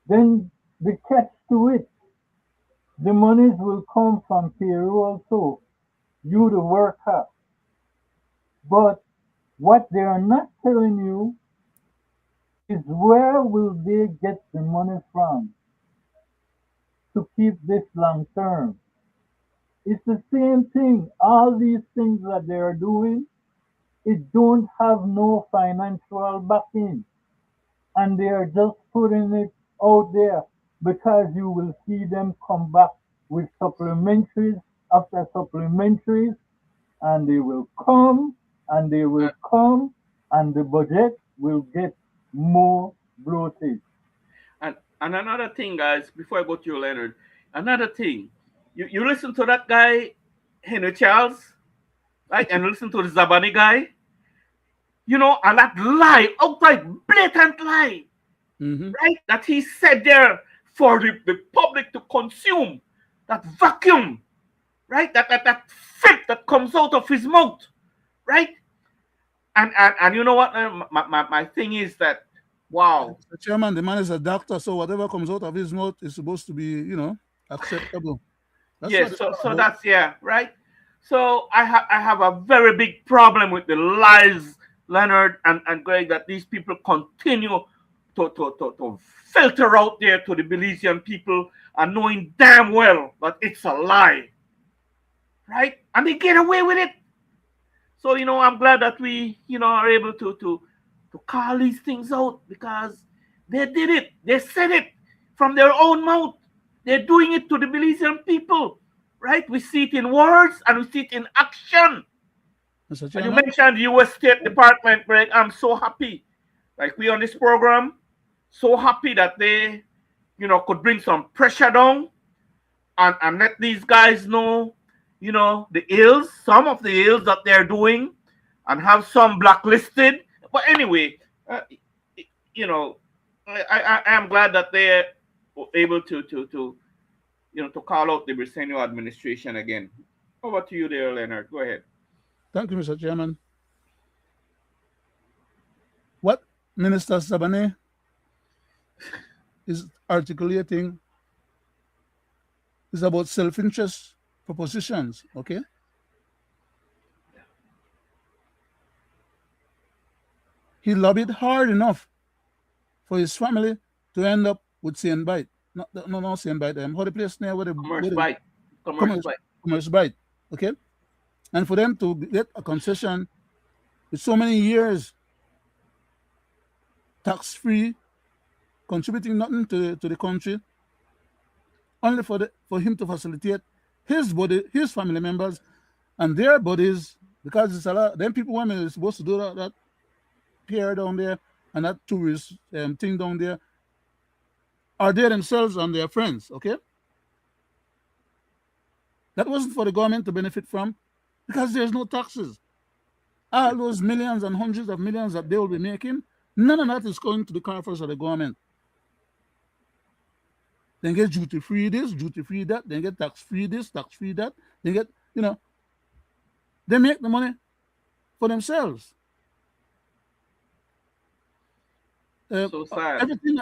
S3: Then the catch to it, the monies will come from payroll too, you the worker. But what they are not telling you is where will they get the money from to keep this long term. It's the same thing. All these things that they are doing, it don't have no financial backing. And they are just putting it out there because you will see them come back with supplementaries after supplementaries, and they will come and they will come, and the budget will get more bloated.
S2: And another thing, guys, before I go to you, Leonard, another thing, you listen to that guy, Henry Charles, right? And listen to the Zabani guy, and that lie, outright blatant lie, right? That he said there for the public to consume, that vacuum, right? That fit that comes out of his mouth, right? And you know what? My thing is that, wow.
S1: The chairman, the man is a doctor, so whatever comes out of his mouth is supposed to be, acceptable.
S2: Yes, so that's right. So I have a very big problem with the lies, Leonard and Greg, that these people continue to filter out there to the Belizean people and knowing damn well that it's a lie. right? And they get away with it. So I'm glad that we are able to call these things out, because they did it. They said it from their own mouth. They're doing it to the Belizean people, right? We see it in words and we see it in action.
S1: Mr.
S2: And you
S1: Chairman.
S2: mentioned the U.S. State Department, Greg. I'm so happy. Like, we on this program, so happy that they, could bring some pressure down and let these guys know, the ills, some of the ills that they're doing, and have some blacklisted. But anyway, you know, I am glad that they're able to call out the Briceño administration again. Over to you there, Leonard. Go ahead.
S1: Thank you, Mr. Chairman. What Minister Sabane is articulating is about self-interest propositions, okay? He lobbied hard enough for his family to end up with Saint Bite. No, Saint Bite. How the place near where
S2: Commerce
S1: the
S2: bite. Commerce bite.
S1: commerce bite, okay? And for them to get a concession with so many years tax-free, contributing nothing to the country, only for him to facilitate his family members and their bodies, because it's a lot. Then people when they're supposed to do that pier down there and that tourist thing down there are they themselves and their friends, okay? That wasn't for the government to benefit from, because there's no taxes. All those millions and hundreds of millions that they will be making, none of that is going to the coffers of the government. Then get duty-free this, duty-free that, then get tax-free this, tax-free that, then get, they make the money for themselves.
S2: So sad.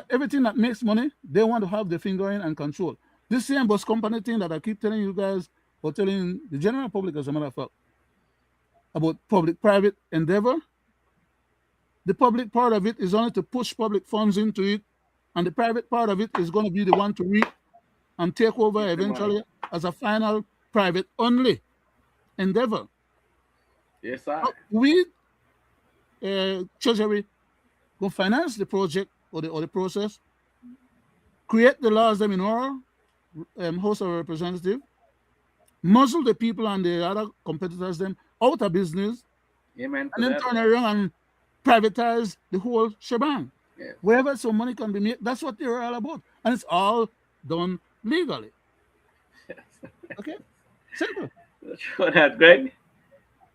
S1: Everything that makes money, they want to have their finger in and control. This same bus company thing that I keep telling you guys, or telling the general public, as a matter of fact, about public-private endeavor, the public part of it is only to push public funds into it, and the private part of it is going to be the one to reap and take over eventually as a final private only endeavor.
S2: Yes, sir.
S1: We, Treasury, go finance the project or the process, create the laws them in our House of Representatives, muzzle the people and the other competitors them out of business,
S2: Amen.
S1: and then turn around and privatize the whole shebang.
S2: Yes.
S1: Wherever some money can be made, that's what they're all about. And it's all done legally.
S2: Yes.
S1: Okay? Simple.
S2: Sure that, Greg.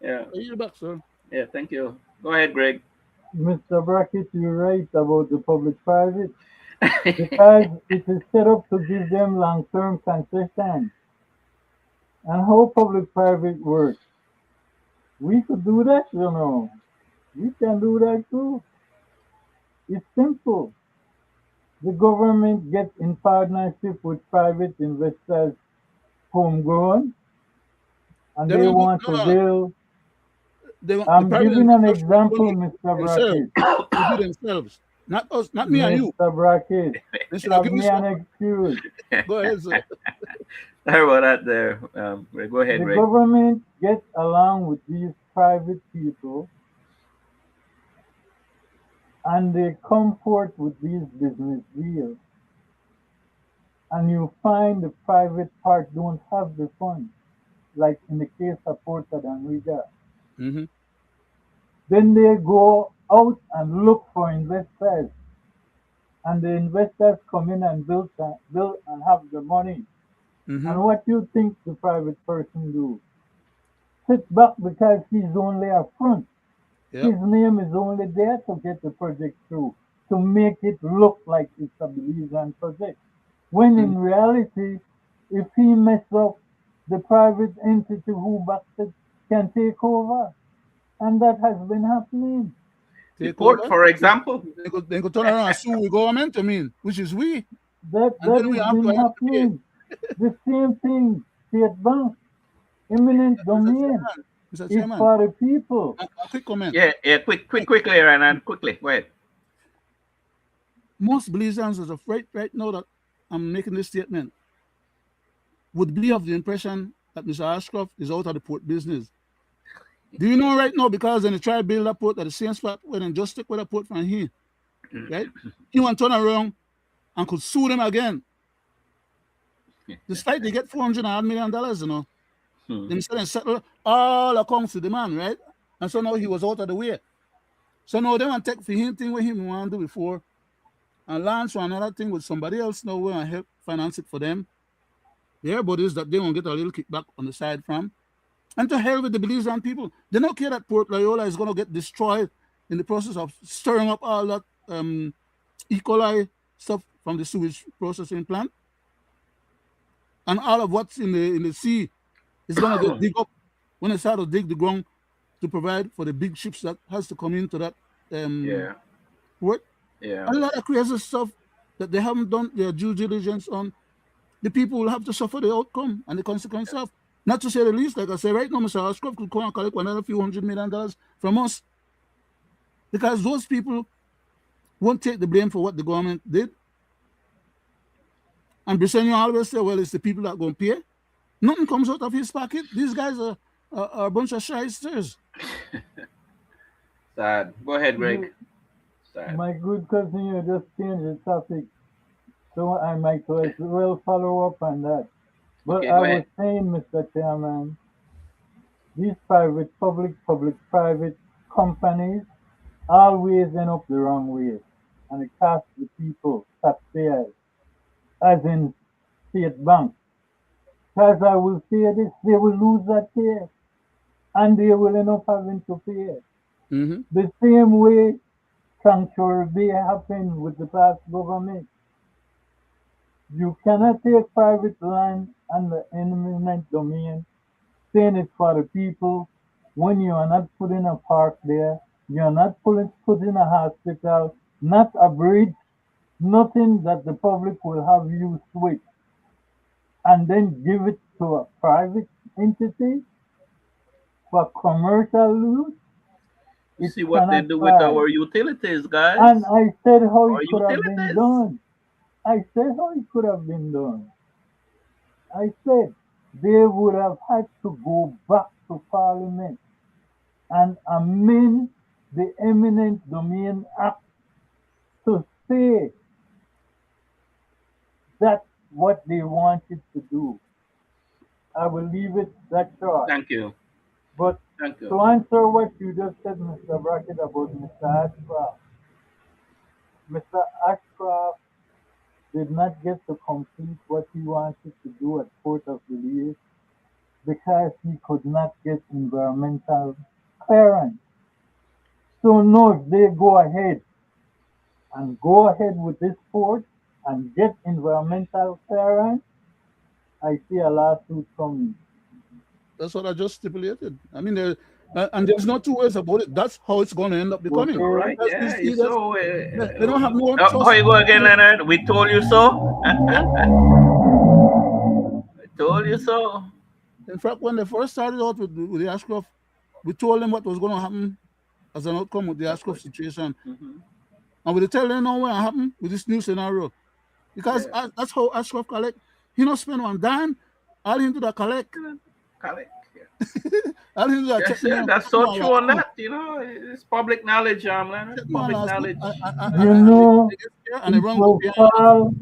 S2: Yeah.
S1: You're back, sir.
S2: Yeah, thank you. Go ahead, Greg.
S3: Mr. Brackett, you're right about the public-private, because it is set up to give them long-term concessions. And how public-private works, we could do that, We can do that too. It's simple. The government gets in partnership with private investors, homegrown, and they want to build. I'm giving an example, Mr. Brackett.
S1: To do themselves. Not us, not me and you.
S3: Mr. Brackett,
S1: Mr.
S3: give me an excuse.
S1: Go ahead, sir.
S2: Sorry about that there. Go ahead,
S3: The
S2: Greg.
S3: government gets along with these private people, and they come forth with these business deals. And you find the private part don't have the funds, like in the case of Port Riga.
S1: Mm-hmm.
S3: Then they go out and look for investors, and the investors come in and build and have the money.
S1: Mm-hmm.
S3: And what you think the private person do? Sit back because he's only a front.
S1: Yep.
S3: His name is only there to get the project through, to make it look like it's a Belizean project. When in reality, if he mess up, the private entity who backed it can take over. And that has been happening.
S2: The port, for example.
S1: They could turn around and sue the government, which is we.
S3: That has been happening. The same thing, State Bank, eminent domain. It's for the people.
S1: A quick comment.
S2: Yeah, quickly, Renan, quickly, go ahead.
S1: Most Belizeans, right now that I'm making this statement, would be of the impression that Mr. Ashcroft is out of the port business. Do you know right now, because when they try to build a port at the same spot where they just take with a port from here, right? He want to turn around and could sue them again. Despite they get $400 million, you know. Them said and settle all accounts to the man, right? And so now he was out of the way. So now they want to take for him thing with him want to do before and launch for another thing with somebody else now where and help finance it for them. Everybody is that they won't get a little kickback on the side from. And to hell with the Belizean people. They don't care that Port Loyola is going to get destroyed in the process of stirring up all that E. coli stuff from the sewage processing plant. And all of what's in the sea is going to get dig up when they start to dig the ground to provide for the big ships that has to come into that port.
S2: Yeah.
S1: A lot of crazy stuff that they haven't done their due diligence on. The people will have to suffer the outcome and the consequence of. Not to say the least, like I say right now, Mr. Ashcroft could come and collect another few $100 million from us. Because those people won't take the blame for what the government did. And Belizean always say, well, it's the people that go and pay. Nothing comes out of his pocket. These guys are a bunch of shysters.
S2: Sad. Go ahead, Greg. Sad.
S3: My good cousin, you just changed the topic. So I might as well follow up on that. But
S2: Okay,
S3: I
S2: go
S3: was
S2: ahead.
S3: saying, Mr. Chairman, these private, public-private companies always end up the wrong way. And it costs the people, taxpayers, as in state banks. Because I will say this, they will lose that case. And they will end up having to pay it.
S1: Mm-hmm.
S3: The same way Sanctuary Bay happened with the past government. You cannot take private land under eminent domain, saying it's for the people, when you are not putting a park there, you're not putting a hospital, not a bridge, nothing that the public will have use with, and then give it to a private entity for commercial use.
S2: You
S3: It
S2: see what they
S3: cannot
S2: do with
S3: fly.
S2: our utilities, guys.
S3: And I said how
S2: Our
S3: it could have been
S2: utilities.
S3: done. I said how it could have been done. I said they would have had to go back to Parliament and amend the Eminent Domain Act to say that's what they wanted to do. I will leave it that short.
S2: Thank you.
S3: But
S2: Thank you.
S3: to answer what you just said, Mr. Brackett, about Mr. Ashcroft, Mr. Ashcroft did not get to complete what he wanted to do at Port of Belize because he could not get environmental clearance. So no, if they go ahead with this port and get environmental clearance, I see a lawsuit coming.
S1: That's what I just stipulated. I mean, and there's no two ways about it. That's how it's going to end up becoming.
S2: All
S3: Okay?
S2: right.
S1: Because
S2: Yeah.
S1: these leaders,
S2: So,
S1: they don't have no
S2: how
S1: trust.
S2: you go again, Leonard? We told you so. I told you so.
S1: In fact, when they first started out with the Ashcroft, we told them what was going to happen as an outcome with the Ashcroft situation.
S2: Mhm.
S1: And we tell them now what happened with this new scenario. Because
S2: Yeah.
S1: that's how Ashcroft collect. He not spend one dime. All he do that collect.
S2: Correct. Yeah.
S1: All he do that
S2: Yes,
S1: check me
S2: sir.
S1: on.
S2: That's so true on that. You know, it's public knowledge, Leonard.
S1: Check me on
S2: Public
S1: last week.
S2: knowledge.
S3: You know,
S1: And they
S3: it
S1: run
S3: will
S1: behind.
S3: fall,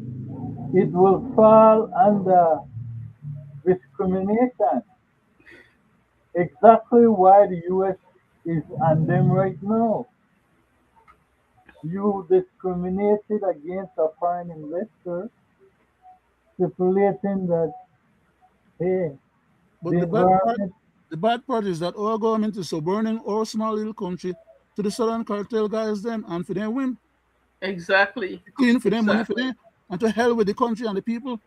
S3: it will fall under discrimination. Exactly why the US is on them right now. You discriminated against a foreign investor, stipulating that, hey,
S1: But
S3: the environment,
S1: the bad part is that our government is suborning our small little country to the southern cartel guys them and for them win.
S2: Exactly.
S1: Clean for them, money for
S2: Exactly.
S1: them, and to hell with the country and the people.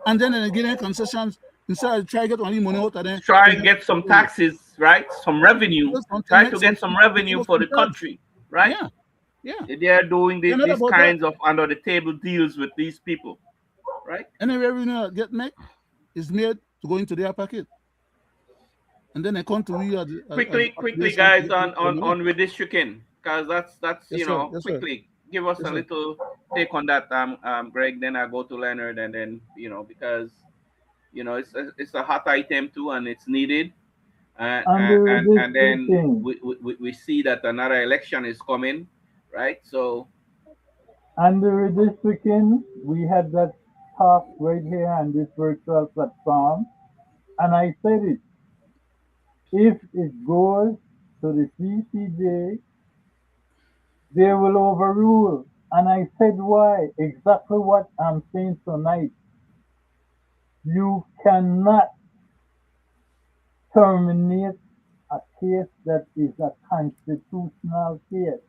S1: And then they give them concessions instead of try to get only money out of them to
S2: Try
S1: help
S2: get some
S1: people.
S2: taxes, right? Some revenue.
S1: Just want to
S2: Try
S1: make
S2: to get
S1: something
S2: some
S1: out of
S2: revenue
S1: us
S2: for the
S1: themselves.
S2: country, right?
S1: Yeah, yeah.
S2: They are doing
S1: They're not
S2: these
S1: about that.
S2: kinds of under the table deals with these people, right?
S1: Any revenue that get made is made to go into their pocket. And then they come to we as the
S2: Quickly,
S1: population to
S2: guys,
S1: get the money.
S2: on redistricting, because that's
S1: Yes, sir. Yes, sir.
S2: quickly give us
S1: Yes,
S2: a
S1: sir.
S2: little take on that, Greg. Then I go to Leonard, and then because it's a hot item too, and it's needed. And
S3: And the
S2: and, and, and then
S3: redistricting,
S2: we see that another election is coming, right? So
S3: and the redistricting, we had that talk right here on this virtual platform, and I said it. If it goes to the PCJ, they will overrule. And I said why? Exactly what I'm saying tonight. You cannot terminate a case that is a constitutional case.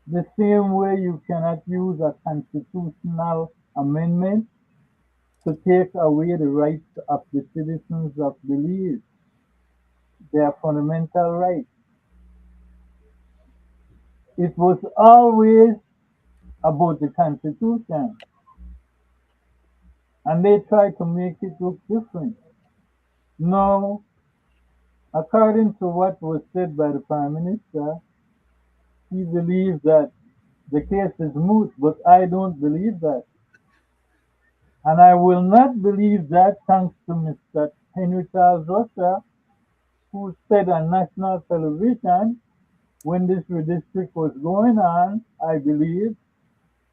S3: The same way you cannot use a constitutional amendment to take away the rights of the citizens of Belize, their fundamental rights. It was always about the Constitution, and they tried to make it look different. No, according to what was said by the Prime Minister, he believes that the case is moot, but I don't believe that. And I will not believe that thanks to Mr. Henry Charles Russia, who said on national television when this redistrict was going on, I believe,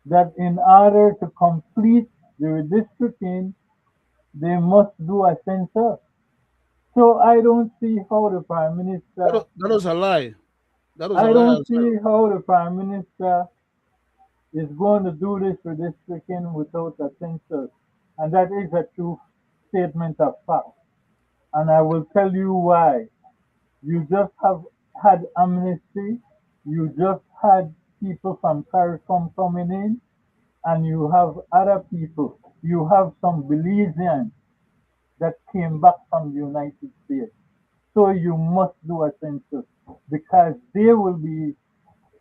S3: that in order to complete the redistricting, they must do a census. So I don't see how the Prime Minister,
S1: That was a lie. That was a
S3: I
S1: lie
S3: don't
S1: as well.
S3: see how the Prime Minister is going to do this redistricting without a census. And that is a true statement of fact. And I will tell you why. You just have had amnesty, you just had people from CARICOM coming in, and you have other people. You have some Belizean that came back from the United States. So you must do a census because they will be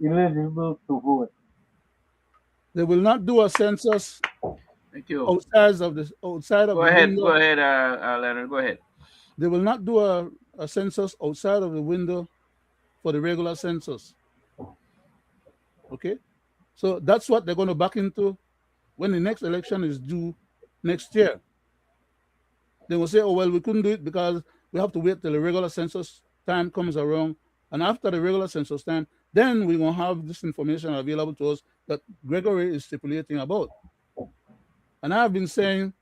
S3: eligible to vote.
S1: They will not do a census
S2: thank you.
S1: outside of
S2: Go
S1: the
S2: ahead,
S1: window.
S2: go ahead, Leonard. Go ahead.
S1: They will not do a census outside of the window for the regular census. Okay, so that's what they're going to back into when the next election is due next year. They will say, "Oh well, we couldn't do it because we have to wait till the regular census time comes around, and after the regular census time, then we're going to have this information available to us that Gregory is stipulating about." And I've been saying,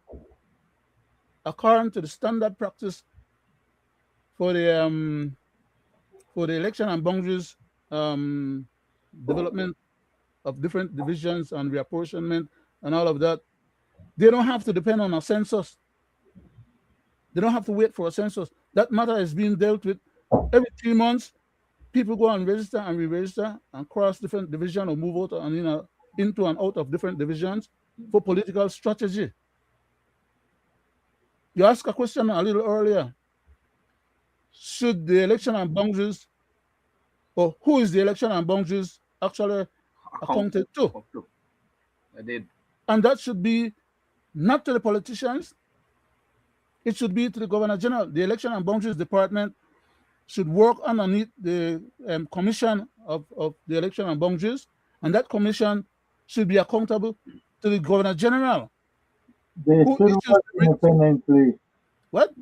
S1: according to the standard practice for the election and boundaries um, development of different divisions and reapportionment and all of that, they don't have to depend on a census. They don't have to wait for a census. That matter is being dealt with every 3 months. People go and register and re-register and cross different divisions or move out and into and out of different divisions for political strategy. You asked a question a little earlier. Should the election and boundaries, or who is the election and boundaries actually
S2: Account.
S1: accounted to?
S2: I did.
S1: And that should be not to the politicians, it should be to the Governor General. The Election and Boundaries Department should work underneath the commission of the Election and Boundaries, and that commission should be accountable to the Governor General,
S3: They
S1: who
S3: should
S1: issues
S3: work
S1: the written.
S3: independently.
S1: What?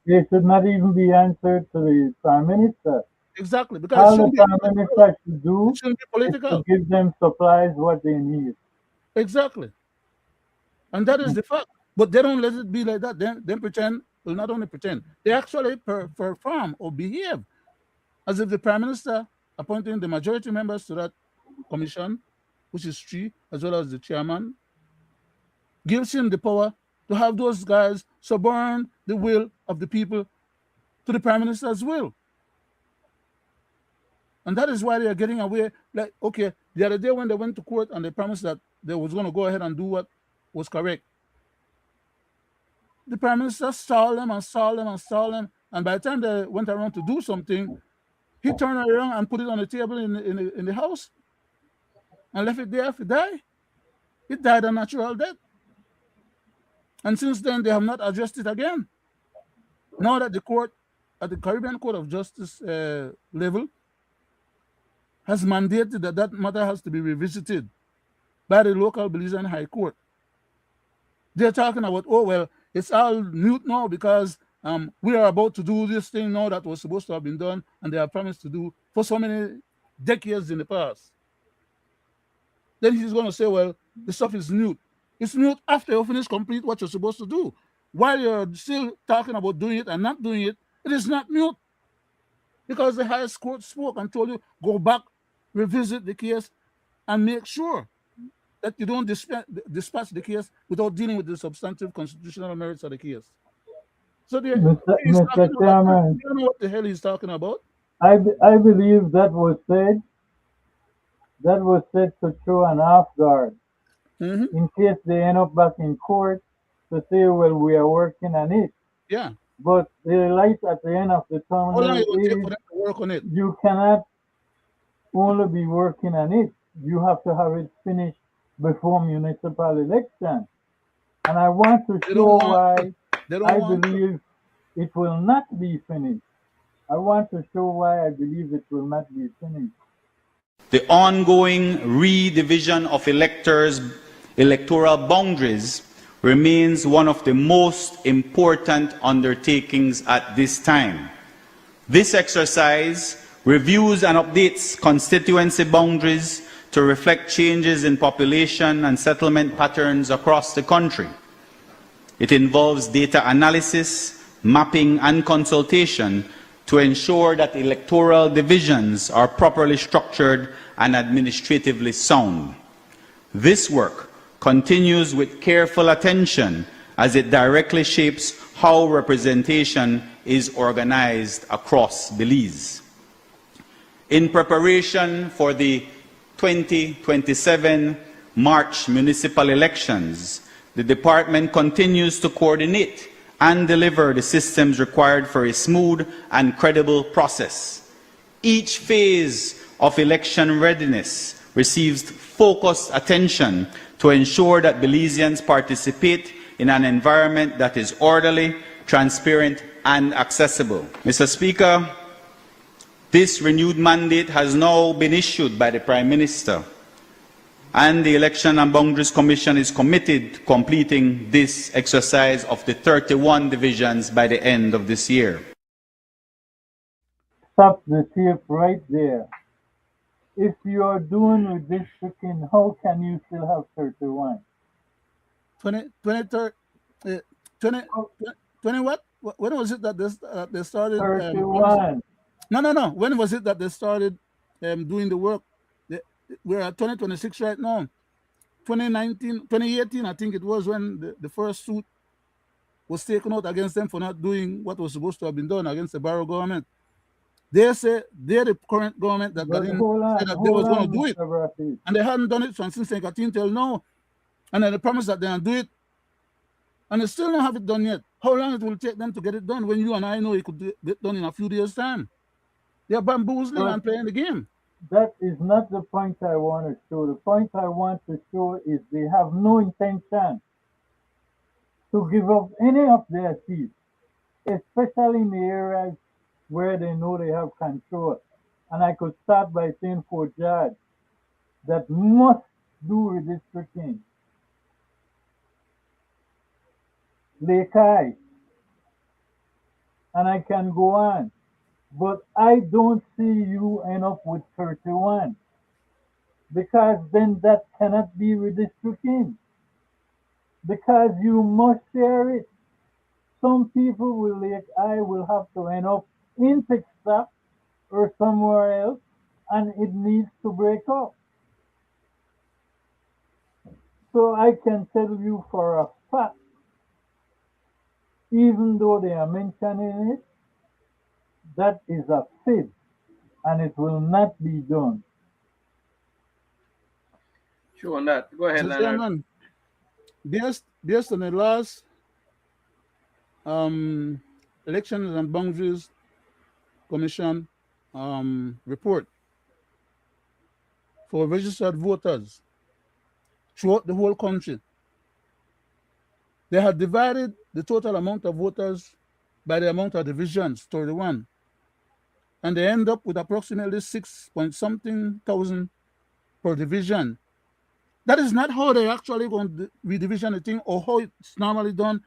S3: They should not even be answered to the Prime Minister.
S1: Exactly, because
S3: All the Prime Minister should do
S1: it shouldn't be
S3: is to
S1: political.
S3: give them supplies what they need.
S1: Exactly. And that is the fact. But they don't let it be like that. Then pretend, well, not only pretend, they actually perform or behave as if the Prime Minister appointing the majority members to that commission, which is three, as well as the chairman, gives him the power to have those guys suborn the will of the people to the Prime Minister's will. And that is why they are getting away. Like, okay, the other day when they went to court and they promised that they was going to go ahead and do what was correct, the Prime Minister stalled them and stalled them and stalled them. And by the time they went around to do something, he turned around and put it on the table in the house and left it there to die. It died a natural death. And since then, they have not addressed it again. Now that the court, at the Caribbean Court of Justice level, has mandated that that matter has to be revisited by the local Belizean High Court. They're talking about, oh, well, It's all mute now because we are about to do this thing now that was supposed to have been done and they have promised to do for so many decades in the past. Then he's going to say, well, the stuff is mute. It's mute after you finish complete what you're supposed to do. While you're still talking about doing it and not doing it, it is not mute. Because the highest court spoke and told you, go back, revisit the case, and make sure that you don't dispatch the case without dealing with the substantive constitutional merits of the case. So he's
S3: Mr.
S1: talking about,
S3: Chairman,
S1: you don't know what the hell he's talking about.
S3: I believe that was said to throw an off guard
S1: Mm-hmm.
S3: in case they end up back in court to say, well, we are working on it.
S1: Yeah.
S3: But the light at the end of the
S1: How long
S3: tunnel
S1: it will take
S3: is
S1: for them to work on it?
S3: you cannot only be working on it. You have to have it finished before municipal election. And I want to
S1: They
S3: show
S1: don't want
S3: why
S1: they don't
S3: I
S1: want
S3: believe it will not be finished. I want to show why I believe it will not be finished.
S7: The ongoing redivision of electoral boundaries remains one of the most important undertakings at this time. This exercise reviews and updates constituency boundaries to reflect changes in population and settlement patterns across the country. It involves data analysis, mapping and consultation to ensure that electoral divisions are properly structured and administratively sound. This work continues with careful attention as it directly shapes how representation is organized across Belize. In preparation for the 2027 March municipal elections, the department continues to coordinate and deliver the systems required for a smooth and credible process. Each phase of election readiness receives focused attention to ensure that Belizeans participate in an environment that is orderly, transparent, and accessible. Mr. Speaker, this renewed mandate has now been issued by the Prime Minister, and the Election and Boundaries Commission is committed to completing this exercise of the 31 divisions by the end of this year.
S3: Stop the tape right there. If you are doing redistricting, how can you still have 31?
S1: 20 what? When was it that they started?
S3: 31.
S1: No. When was it that they started doing the work? We're at 2026 right now. 2018, I think it was when the first suit was taken out against them for not doing what was supposed to have been done against the Barrow government. They say they're the current government that got in, said that they was going to do it. And they hadn't done it since 2018 till now. And then they promised that they're going to do it. And they still don't have it done yet. How long it will take them to get it done when you and I know it could get done in a few days' time? They're bamboozling and playing the game.
S3: That is not the point I want to show. The point I want to show is they have no intention to give up any of their seats, especially in the areas where they know they have control. And I could start by saying for Judge that must do redistricting. Lekai, and I can go on, but I don't see you end up with 31 because then that cannot be redistricting because you must share it. Some people will have to end up in Texas or somewhere else, and it needs to break up. So I can tell you for a fact, even though they are mentioning it, that is a fib, and it will not be done.
S2: Sure on that. Go ahead, Leonard.
S1: Chairman, based on the last Elections and Boundaries Commission report for registered voters throughout the whole country, they had divided the total amount of voters by the amount of divisions, 31. And they end up with approximately 6 point something thousand per division. That is not how they actually going to redivision the thing or how it's normally done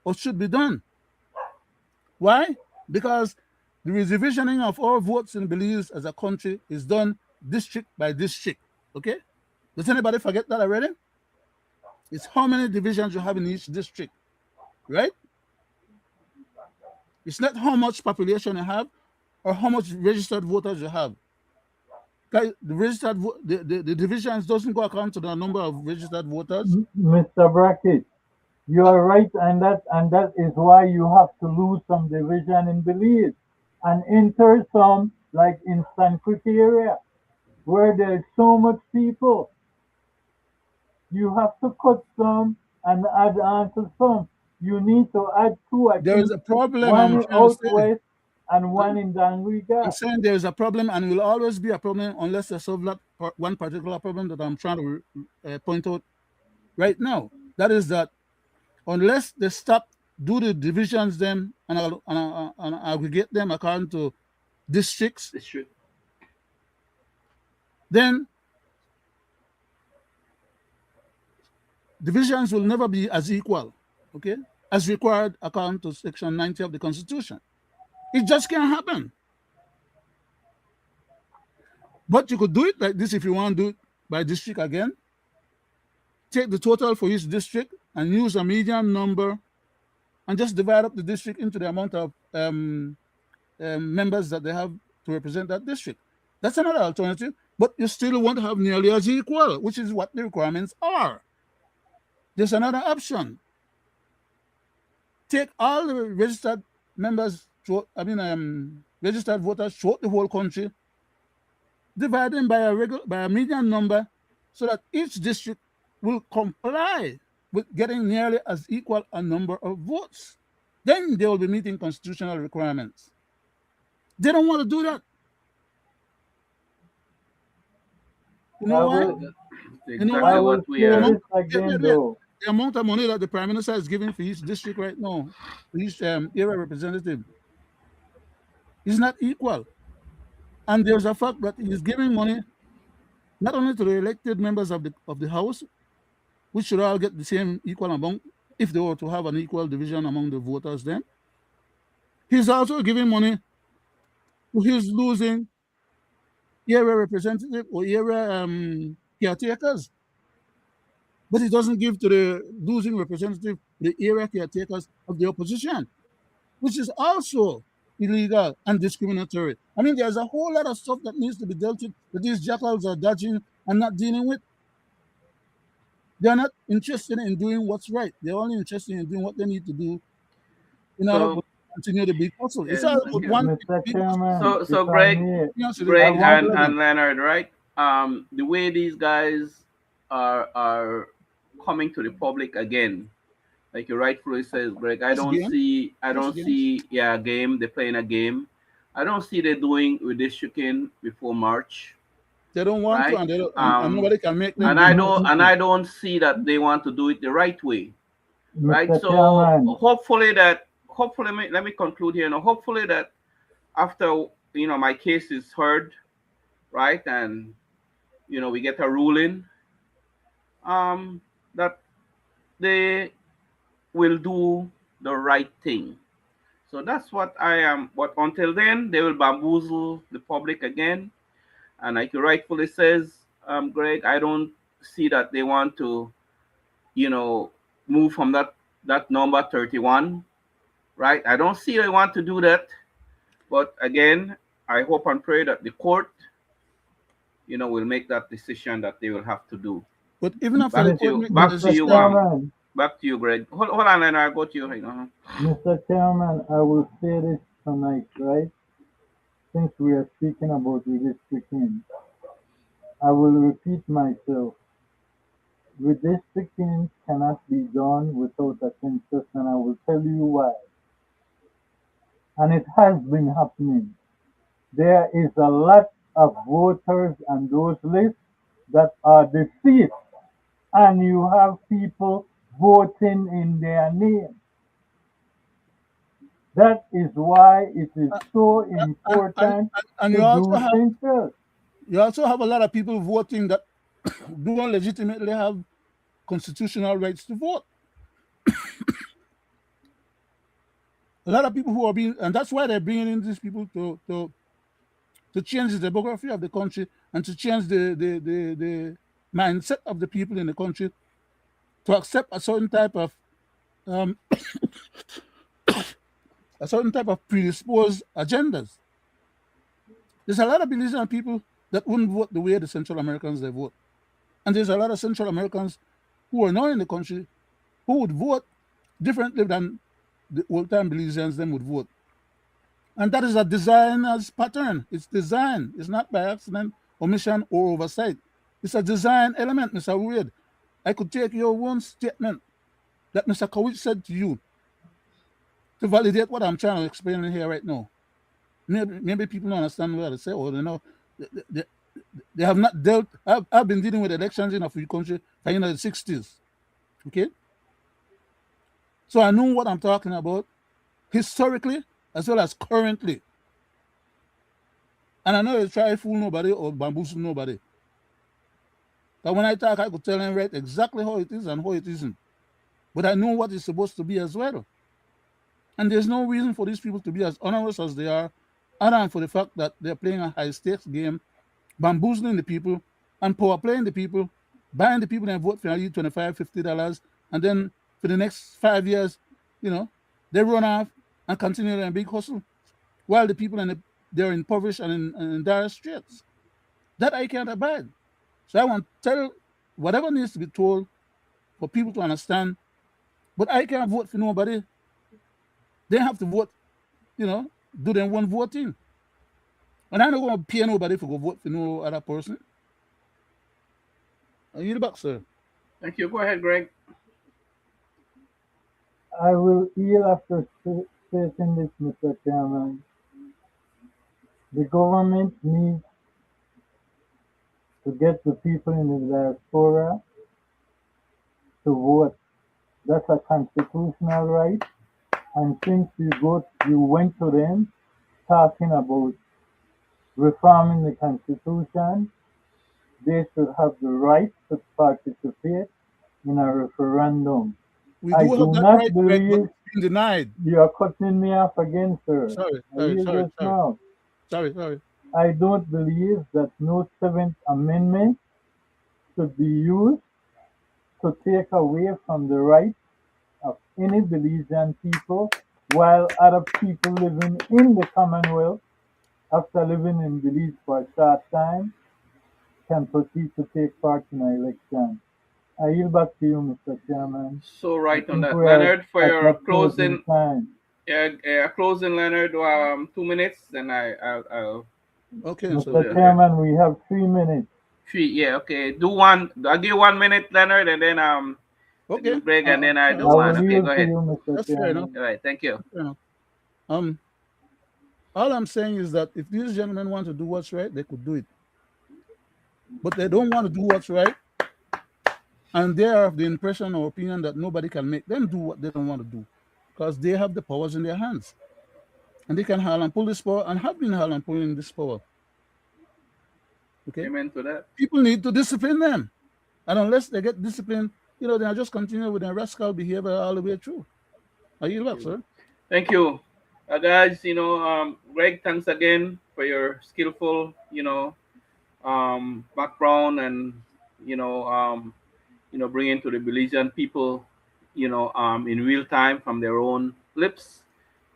S1: or should be done. Why? Because the redivisioning of all votes in Belize as a country is done district by district. Okay? Does anybody forget that already? It's how many divisions you have in each district, right? It's not how much population you have or how much registered voters you have. The registered the divisions doesn't go according to the number of registered voters.
S3: Mr. Brackett, you are right, and that is why you have to lose some division in Belize and enter some like in San area where there's so much people. You have to cut some and add on to some. You need to add two, I
S1: There is
S3: think,
S1: a problem.
S3: one
S1: I'm
S3: in
S1: trying to
S3: out
S1: say.
S3: west and one in
S1: I'm
S3: Dangriga.
S1: saying there is a problem and will always be a problem unless they solve that one particular problem that I'm trying to point out right now. That is that unless they stop, do the divisions them and aggregate them according to districts, then divisions will never be as equal, okay, as required according to Section 90 of the Constitution. It just can't happen. But you could do it like this if you want to do it by district again. Take the total for each district and use a median number and just divide up the district into the amount of members that they have to represent that district. That's another alternative, but you still won't have nearly as equal, which is what the requirements are. There's another option. Take all the registered members, registered voters throughout the whole country, divide them by a median number so that each district will comply with getting nearly as equal a number of votes. Then they will be meeting constitutional requirements. They don't want to do that. You know why?
S2: Exactly what we are.
S1: The amount of money that the Prime Minister is giving for each district right now, for each area representative, is not equal. And there's a fact that he's giving money not only to the elected members of the House, which should all get the same equal amount if they were to have an equal division among the voters then. He's also giving money to his losing area representative or area caretakers. But he doesn't give to the losing representative the area caretakers of the opposition, which is also illegal and discriminatory. I mean, there's a whole lot of stuff that needs to be dealt with that these jackals are dodging and not dealing with. They're not interested in doing what's right. They're only interested in doing what they need to do in order to continue the big hustle. It's all about one big hustle.
S2: So Greg and Leonard, right? The way these guys are coming to the public again, like you rightfully says, Greg, I don't see a game. They're playing a game. I don't see they're doing redistricting before March.
S1: They don't want to, and, and nobody can make them.
S2: And I don't see that they want to do it the right way, right? So hopefully, let me conclude here. Now, hopefully that after my case is heard, right, and we get a ruling, that they will do the right thing. So that's what I am. But until then, they will bamboozle the public again. And like you rightfully says, Greg, I don't see that they want to, move from that number 31, right? I don't see they want to do that. But again, I hope and pray that the court, will make that decision that they will have to do.
S1: But even after
S2: back to you, Greg. Hold on, and I'll go to you.
S3: Mr. Chairman, I will say this tonight, right? Since we are speaking about redistricting, I will repeat myself. Redistricting cannot be done without a census, and I will tell you why. And it has been happening. There is a lot of voters on those lists that are deceased, and you have people voting in their name. That is why it is so important
S1: and
S3: to do census.
S1: You also have a lot of people voting that don't legitimately have constitutional rights to vote. A lot of people who are being, and that's why they're bringing in these people to change the demography of the country and to change the mindset of the people in the country to accept um, a certain type of predisposed agendas. There's a lot of Belizean people that wouldn't vote the way the Central Americans they vote, and there's a lot of Central Americans who are now in the country who would vote differently than the old-time Belizeans them would vote. And that is a designer's pattern. It's design. It's not by accident, omission, or oversight. It's a design element, Mr. Wade. I could take your one statement that Mr. Kowich said to you to validate what I'm trying to explain here right now. Maybe people don't understand what I say, or they have not dealt. I've been dealing with elections in a free country for the 60s. Okay, so I know what I'm talking about historically as well as currently. And I know they try to fool nobody or bamboozle nobody. But when I talk, I could tell them right exactly how it is and how it isn't. But I know what it's supposed to be as well. And there's no reason for these people to be as onerous as they are, other than for the fact that they're playing a high stakes game, bamboozling the people and power playing the people, buying the people that vote for you $25, $50, and then for the next 5 years, they run off and continue their big hustle while the people they're impoverished and in dire straits. That I can't abide. So I want to tell whatever needs to be told for people to understand. But I can't vote for nobody. They have to vote, do their one voting. And I'm not going to pay nobody for go vote for no other person. Are you the back, sir?
S2: Thank you. Go ahead, Greg.
S3: I will yield after stating this, Mr. Chairman. The government needs to get the people in the diaspora to vote. That's a constitutional right. And since you went to them talking about reforming the constitution, they should have the right to participate in a referendum.
S1: We
S3: I
S1: do have
S3: do
S1: that
S3: not
S1: right, Greg, but
S3: believe
S1: it's been denied.
S3: you are cutting me off again, sir.
S1: Sorry.
S3: I don't believe that no Seventh Amendment should be used to take away from the rights of any Belizean people while other people living in the Commonwealth after living in Belize for a short time can proceed to take part in an election. I yield back to you, Mr. Chairman.
S2: So
S3: I
S2: right on
S3: think
S2: that,
S3: we are
S2: Leonard, for
S3: at
S2: your
S3: that
S2: closing.
S3: closing time.
S2: Closing, Leonard. 2 minutes. Then I'll.
S1: Okay,
S3: Mr. Chairman, we have 3 minutes.
S2: Three. Yeah. Okay. Do one. I'll give 1 minute, Leonard, and then
S1: Okay.
S2: do Greg, and then I do
S3: I
S2: one.
S3: will
S2: Okay.
S3: yield
S2: Go
S3: to
S2: ahead.
S3: you, Mr.
S1: That's fair enough.
S3: Chairman.
S2: All right. Thank you.
S1: Fair enough. All I'm saying is that if these gentlemen want to do what's right, they could do it. But they don't want to do what's right, and they are of the impression or opinion that nobody can make them do what they don't want to do, because they have the powers in their hands, and they can haul and pull this power, and have been haul and pulling this power. Okay.
S2: Amen to that.
S1: People need to discipline them, and unless they get disciplined, they'll just continue with their rascal behavior all the way through. Are you back, sir?
S2: Thank you, guys. Greg, thanks again for your skillful, background and bringing to the Belizean people, in real time from their own lips,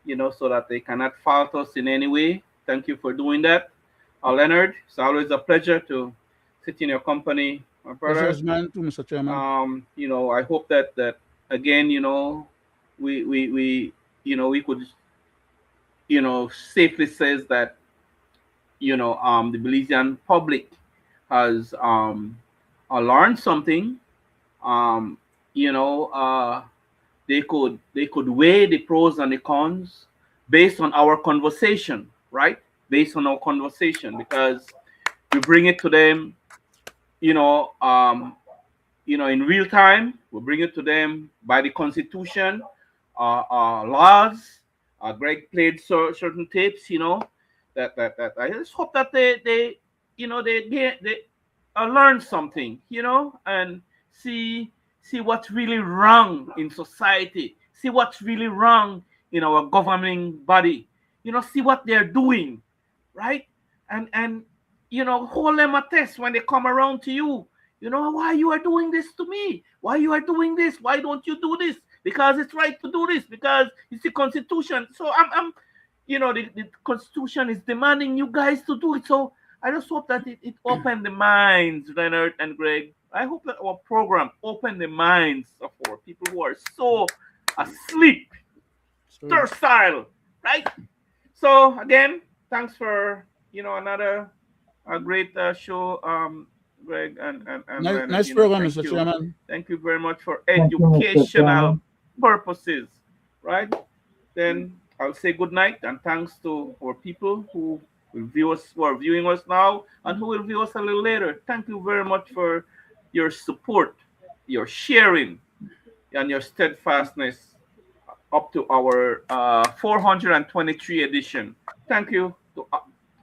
S2: so that they cannot fault us in any way. Thank you for doing that. Leonard, it's always a pleasure to sit in your company, my brother.
S1: Pleasure is mine too, Mr. Chairman.
S2: I hope that again, we could, safely says that, the Belizean public has learned something. They could weigh the pros and the cons based on our conversation, right? Based on our conversation, because we bring it to them, in real time. We bring it to them by the Constitution, laws. Greg played certain tapes, that I just hope that they learn something, and see what's really wrong in society, see what's really wrong in our governing body. See what they're doing, right? And hold them a test when they come around to you. Why you are doing this to me? Why you are doing this? Why don't you do this? Because it's right to do this, because it's the Constitution. So I'm the Constitution is demanding you guys to do it. So I just hope that it opened the minds, Leonard and Greg. I hope that our program opened the minds of our people who are so asleep, docile, right? So again, thanks for another great show, Greg and Leonard.
S1: Nice program,
S2: Thank
S1: Mr.
S2: you.
S1: Chairman.
S2: Thank you very much for
S3: Thank you, Mr.
S2: educational
S3: Chairman.
S2: purposes, right? Then I'll say good night and thanks to our people who will view us, who are viewing us now, and who will view us a little later. Thank you very much for your support, your sharing, and your steadfastness up to our 423 edition. Thank you. To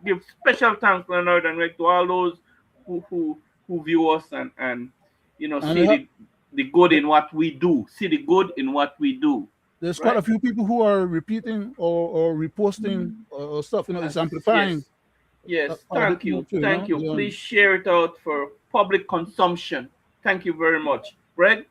S2: give special thanks, Leonard and Greg, to all those who view us and see the good in what we do. See the good in what we do.
S1: There's quite a few people who are repeating or reposting stuff. It's amplifying.
S2: Yes. Thank you. Thank you. Please share it out for public consumption. Thank you very much. Greg?